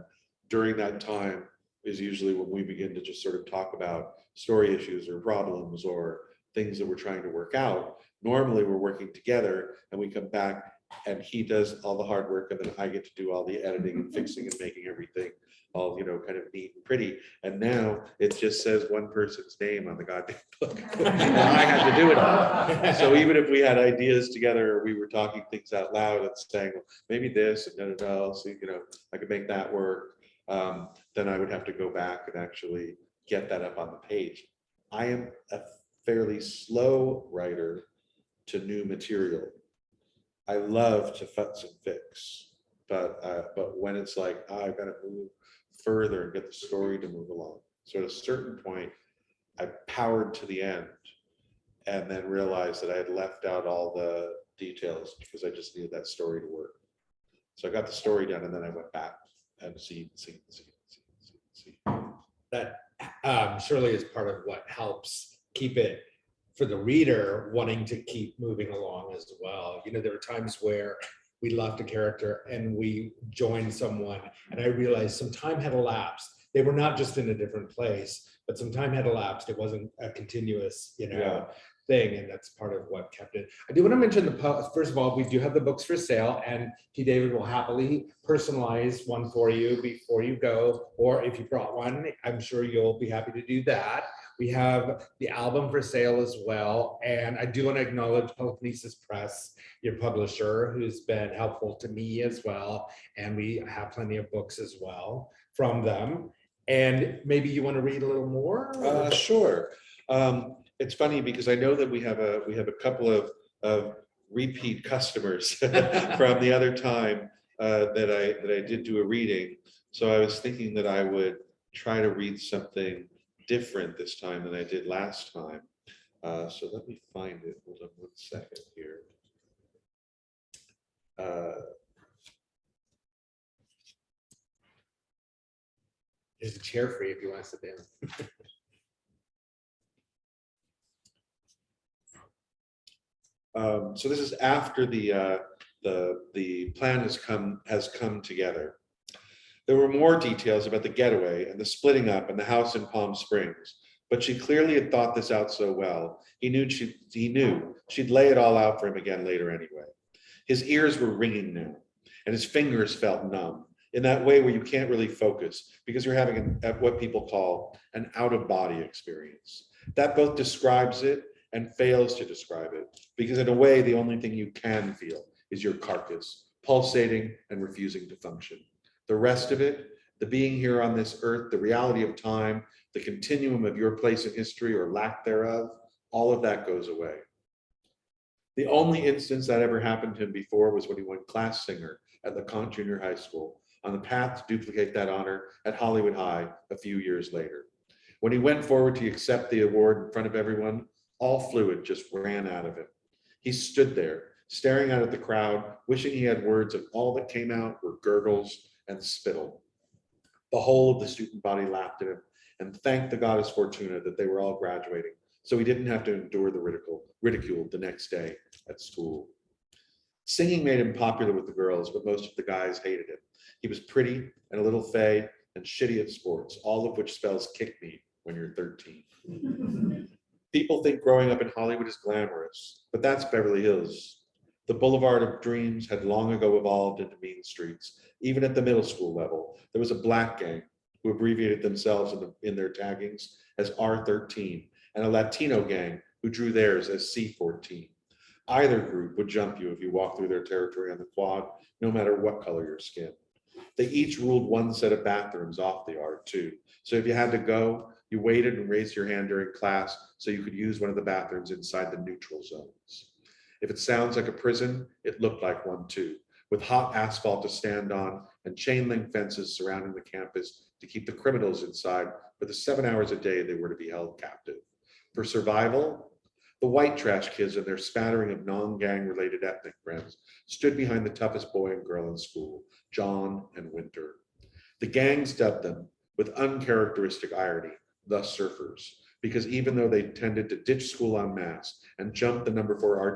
during that time is usually when we begin to just sort of talk about story issues or problems or things that we're trying to work out. Normally we're working together and we come back and he does all the hard work and then I get to do all the editing and fixing and making everything all, kind of neat and pretty. And now it just says one person's name on the goddamn book. And I had to do it all. So even if we had ideas together, or we were talking things out loud and saying, well, maybe this and so, I could make that work. Then I would have to go back and actually get that up on the page. I am a fairly slow writer to new material. I love to futz and fix, but when it's like, I've got to move further and get the story to move along. So at a certain point, I powered to the end and then realized that I had left out all the details because I just needed that story to work. So I got the story done and then I went back and see. That surely is part of what helps keep it for the reader wanting to keep moving along as well. There are times where we left a character and we joined someone and I realized some time had elapsed. They were not just in a different place, but some time had elapsed. It wasn't a continuous, thing, and that's part of what kept it. I do want to mention first of all, we do have the books for sale, and P. David will happily personalize one for you before you go, or if you brought one, I'm sure you'll be happy to do that. We have the album for sale as well, and I do want to acknowledge Pelekinesis Press, your publisher, who's been helpful to me as well, and we have plenty of books as well from them. And maybe you want to read a little more? Sure. It's funny because I know that we have a couple of repeat customers from the other time that I did do a reading. So I was thinking that I would try to read something different this time than I did last time. So let me find it. Hold on one second here. There's a chair for you if you want to sit down. So this is after the plan has come together. There were more details about the getaway and the splitting up and the house in Palm Springs, but she clearly had thought this out so well. He knew she'd lay it all out for him again later anyway. His ears were ringing now, and his fingers felt numb in that way where you can't really focus because you're having what people call an out-of-body experience. That both describes it and fails to describe it, because in a way, the only thing you can feel is your carcass, pulsating and refusing to function. The rest of it, the being here on this earth, the reality of time, the continuum of your place in history or lack thereof, all of that goes away. The only instance that ever happened to him before was when he won class singer at LeConte Junior High School, on the path to duplicate that honor at Hollywood High a few years later. When he went forward to accept the award in front of everyone, all fluid just ran out of him. He stood there, staring out at the crowd, wishing he had words, and all that came out were gurgles and spittle. The whole of the student body laughed at him and thanked the goddess Fortuna that they were all graduating, so he didn't have to endure the ridicule the next day at school. Singing made him popular with the girls, but most of the guys hated him. He was pretty and a little fey and shitty at sports, all of which spells kick me when you're 13. People think growing up in Hollywood is glamorous, but that's Beverly Hills. The Boulevard of Dreams had long ago evolved into mean streets. Even at the middle school level, there was a black gang who abbreviated themselves in their taggings as R13, and a Latino gang who drew theirs as C14. Either group would jump you if you walked through their territory on the quad, no matter what color your skin. They each ruled one set of bathrooms off the R2. So if you had to go, you waited and raised your hand during class so you could use one of the bathrooms inside the neutral zones. If it sounds like a prison, it looked like one too, with hot asphalt to stand on and chain link fences surrounding the campus to keep the criminals inside for the 7 hours a day they were to be held captive. For survival, the white trash kids and their spattering of non-gang related ethnic friends stood behind the toughest boy and girl in school, John and Winter. The gangs dubbed them, with uncharacteristic irony, the surfers, because even though they tended to ditch school en masse and jump the number 4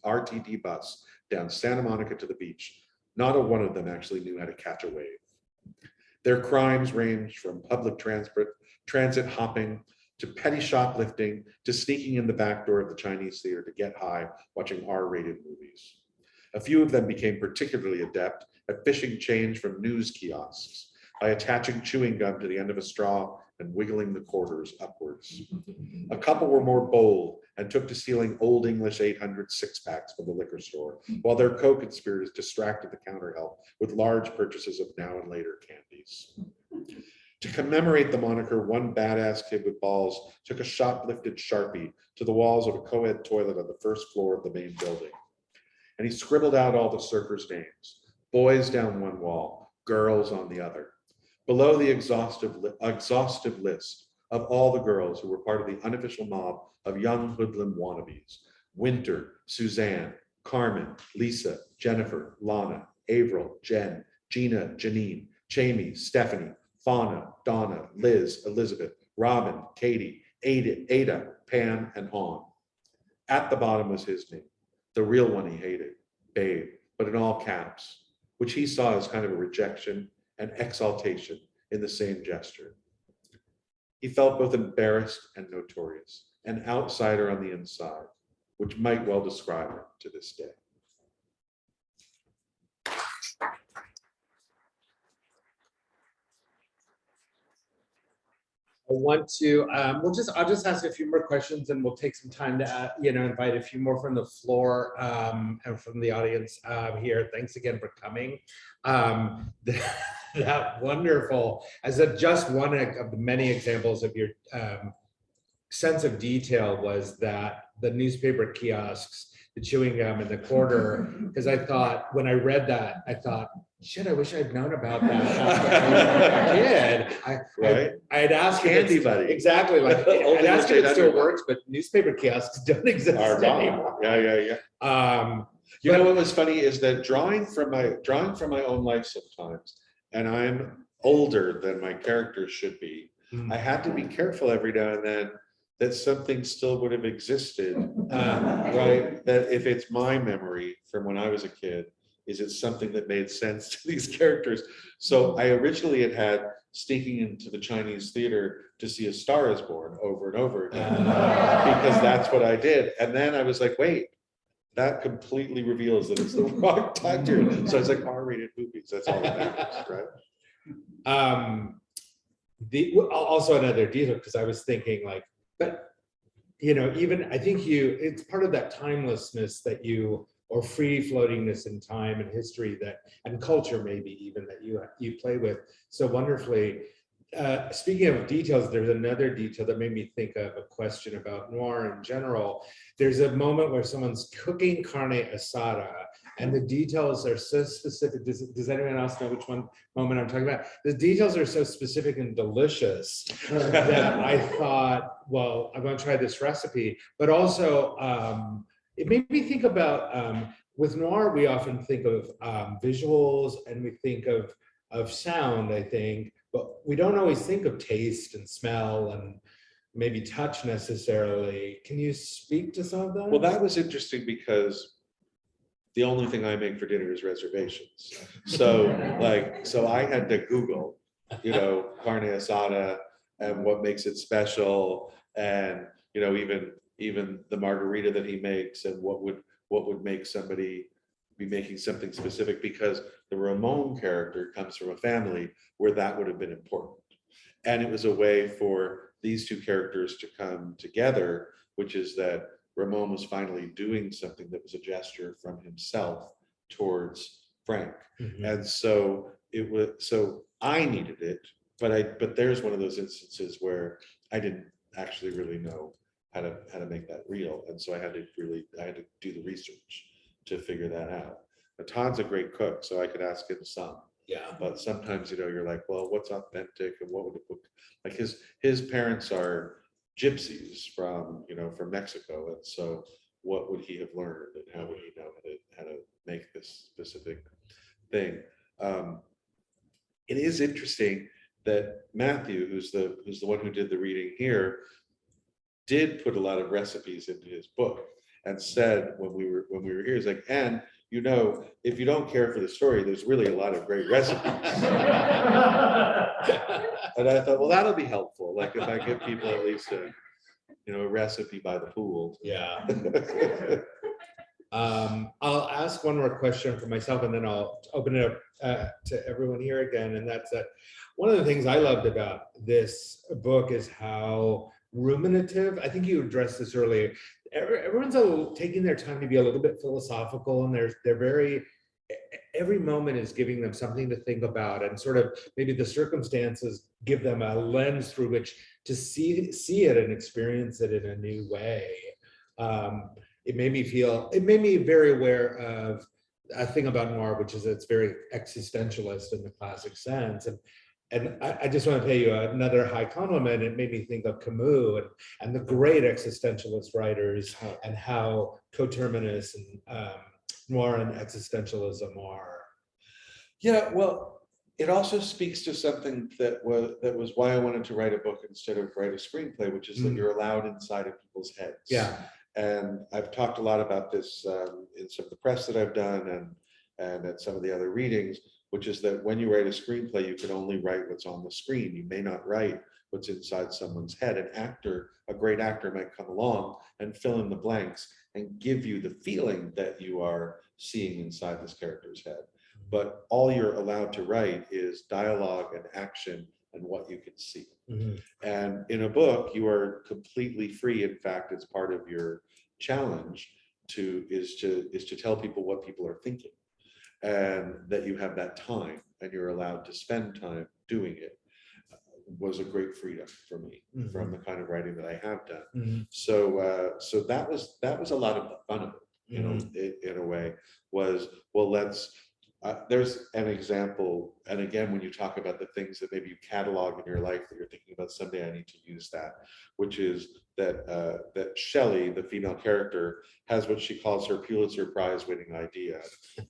RTD bus down Santa Monica to the beach, not a one of them actually knew how to catch a wave. Their crimes ranged from public transit hopping to petty shoplifting to sneaking in the back door of the Chinese theater to get high watching R-rated movies. A few of them became particularly adept at fishing change from news kiosks by attaching chewing gum to the end of a straw and wiggling the quarters upwards. A couple were more bold and took to stealing Old English 800 six-packs from the liquor store, while their co-conspirators distracted the counter help with large purchases of Now and Later candies. To commemorate the moniker, one badass kid with balls took a shoplifted Sharpie to the walls of a co-ed toilet on the first floor of the main building. And he scribbled out all the surfers' names, boys down one wall, girls on the other. Below the exhaustive list of all the girls who were part of the unofficial mob of young hoodlum wannabes: Winter, Suzanne, Carmen, Lisa, Jennifer, Lana, Avril, Jen, Gina, Janine, Jamie, Stephanie, Fauna, Donna, Liz, Elizabeth, Robin, Katie, Ada, Pam, and Han. At the bottom was his name, the real one he hated, Babe, but in all caps, which he saw as kind of a rejection and exaltation in the same gesture. He felt both embarrassed and notorious, an outsider on the inside, which might well describe him to this day. I want to, I'll just ask a few more questions and we'll take some time to, invite a few more from the floor and from the audience here. Thanks again for coming. That wonderful, as just one of the many examples of your sense of detail was that the newspaper kiosks, the chewing gum in the corner, because I thought, when I read that, I thought, shit, I wish I'd known about that as a kid. I had asked Candy Buddy. Exactly. Like, I'd asked if it still works, but newspaper kiosks don't exist anymore. Yeah. You know what was funny is that drawing from my own life sometimes, and I'm older than my characters should be, Mm. I had to be careful every now and then that something still would have existed, right? That if it's my memory from when I was a kid, is it something that made sense to these characters? So I originally had sneaking into the Chinese theater to see A Star Is Born over and over again, because that's what I did. And then I was like, wait, that completely reveals that it's the wrong time period. So it's like R-rated movies. That's all that matters, right? Also another detail, because I was thinking like, but even I think it's part of that timelessness that or free floatingness in time and history and culture maybe even that you play with so wonderfully. Speaking of details, there's another detail that made me think of a question about noir in general. There's a moment where someone's cooking carne asada, and the details are so specific. Does anyone else know which moment I'm talking about? The details are so specific and delicious that I thought, well, I'm going to try this recipe. But also, it made me think about, with noir, we often think of visuals and we think of sound, I think, but we don't always think of taste and smell and maybe touch necessarily. Can you speak to some of that? Well, that was interesting because the only thing I make for dinner is reservations. So I had to Google, carne asada and what makes it special, and even the margarita that he makes, and what would make somebody be making something specific, because the Ramon character comes from a family where that would have been important. And it was a way for these two characters to come together, which is that Ramon was finally doing something that was a gesture from himself towards Frank. Mhm. And so I needed it, but there's one of those instances where I didn't actually really know how to make that real. And so I had to do the research to figure that out. But Todd's a great cook, so I could ask him some. Yeah. But sometimes, you're like, well, what's authentic and what would it look like? His parents are gypsies from Mexico. And so what would he have learned, and how would he know how to make this specific thing? It is interesting that Matthew, who's the one who did the reading here, did put a lot of recipes into his book, and said when we were here, he's like, and if you don't care for the story, there's really a lot of great recipes. And I thought, well, that'll be helpful. Like if I give people at least a recipe by the pool. Yeah. I'll ask one more question for myself, and then I'll open it up to everyone here again. And that's that one of the things I loved about this book is how ruminative. I think you addressed this earlier. Everyone's taking their time to be a little bit philosophical, and they're very. Every moment is giving them something to think about, and sort of maybe the circumstances give them a lens through which to see it and experience it in a new way. It made me very aware of a thing about noir, which is it's very existentialist in the classic sense. And I just want to pay you another high compliment. It made me think of Camus and the great existentialist writers, and how coterminous and noir and existentialism are. Yeah, well, it also speaks to something that was why I wanted to write a book instead of write a screenplay, which is that you're allowed inside of people's heads. Yeah. And I've talked a lot about this in some of the press that I've done, and at some of the other readings, which is that when you write a screenplay, you can only write what's on the screen. You may not write what's inside someone's head. A great actor might come along and fill in the blanks and give you the feeling that you are seeing inside this character's head. But all you're allowed to write is dialogue and action and what you can see. Mm-hmm. And in a book, you are completely free. In fact, it's part of your challenge is to tell people what people are thinking, and that you have that time and you're allowed to spend time doing it. Was a great freedom for me from the kind of writing that I have done. Mm-hmm. So that was a lot of the fun of it, in a way, was, well, there's an example. And again, when you talk about the things that maybe you catalog in your life that you're thinking about someday, I need to use that, which is that Shelley, the female character, has what she calls her Pulitzer Prize winning idea,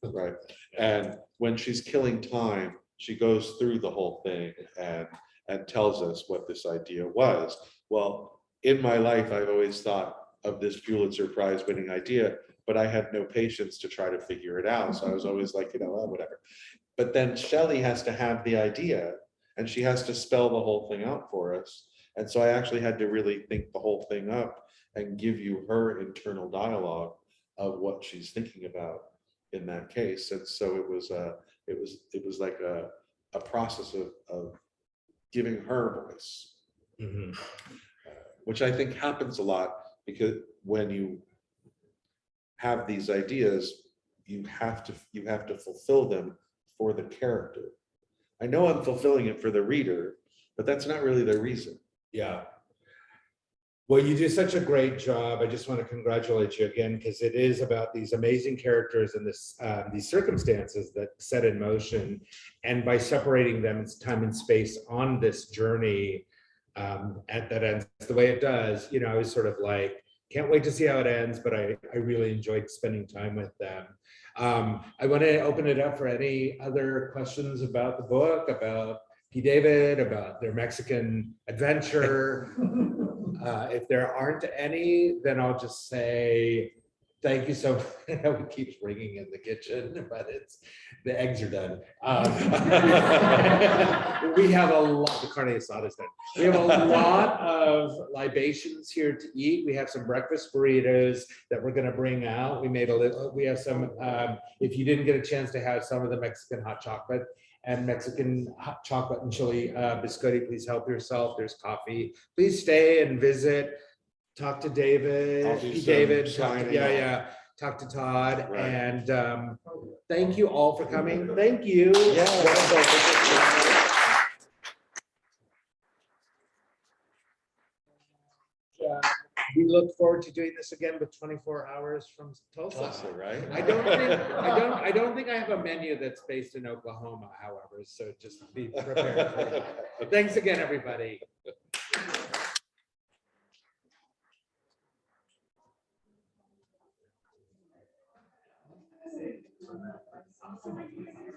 right? And when she's killing time, she goes through the whole thing and tells us what this idea was. Well, in my life, I've always thought of this Pulitzer Prize winning idea, but I had no patience to try to figure it out. So I was always like, well, whatever. But then Shelley has to have the idea and she has to spell the whole thing out for us. And so I actually had to really think the whole thing up and give you her internal dialogue of what she's thinking about in that case. And so it was like a process of giving her voice, which I think happens a lot because when you have these ideas, you have to fulfill them for the character. I know I'm fulfilling it for the reader, but that's not really the reason. Yeah. Well, you do such a great job. I just want to congratulate you again, because it is about these amazing characters and these circumstances that set in motion. And by separating them, it's time and space on this journey that ends the way it does. You know, I was sort of like, can't wait to see how it ends, but I really enjoyed spending time with them. I want to open it up for any other questions about the book, about P. David, about their Mexican adventure. If there aren't any, then I'll just say thank you so much. It keeps ringing in the kitchen, but the eggs are done. We have a lot, the carne asada is done. We have a lot of libations here to eat. We have some breakfast burritos that we're gonna bring out. We have some, if you didn't get a chance to have some of the Mexican hot chocolate and Mexican hot chocolate and chili biscotti, please help yourself. There's coffee. Please stay and visit. Talk to David, I'll do some David, signing off. talk to Todd, Right. and thank you all for coming. Thank you. We look forward to doing this again with 24 hours from Tulsa. Tulsa, right? I don't think I have a menu that's based in Oklahoma, however, so just be prepared for that. Thanks again, everybody.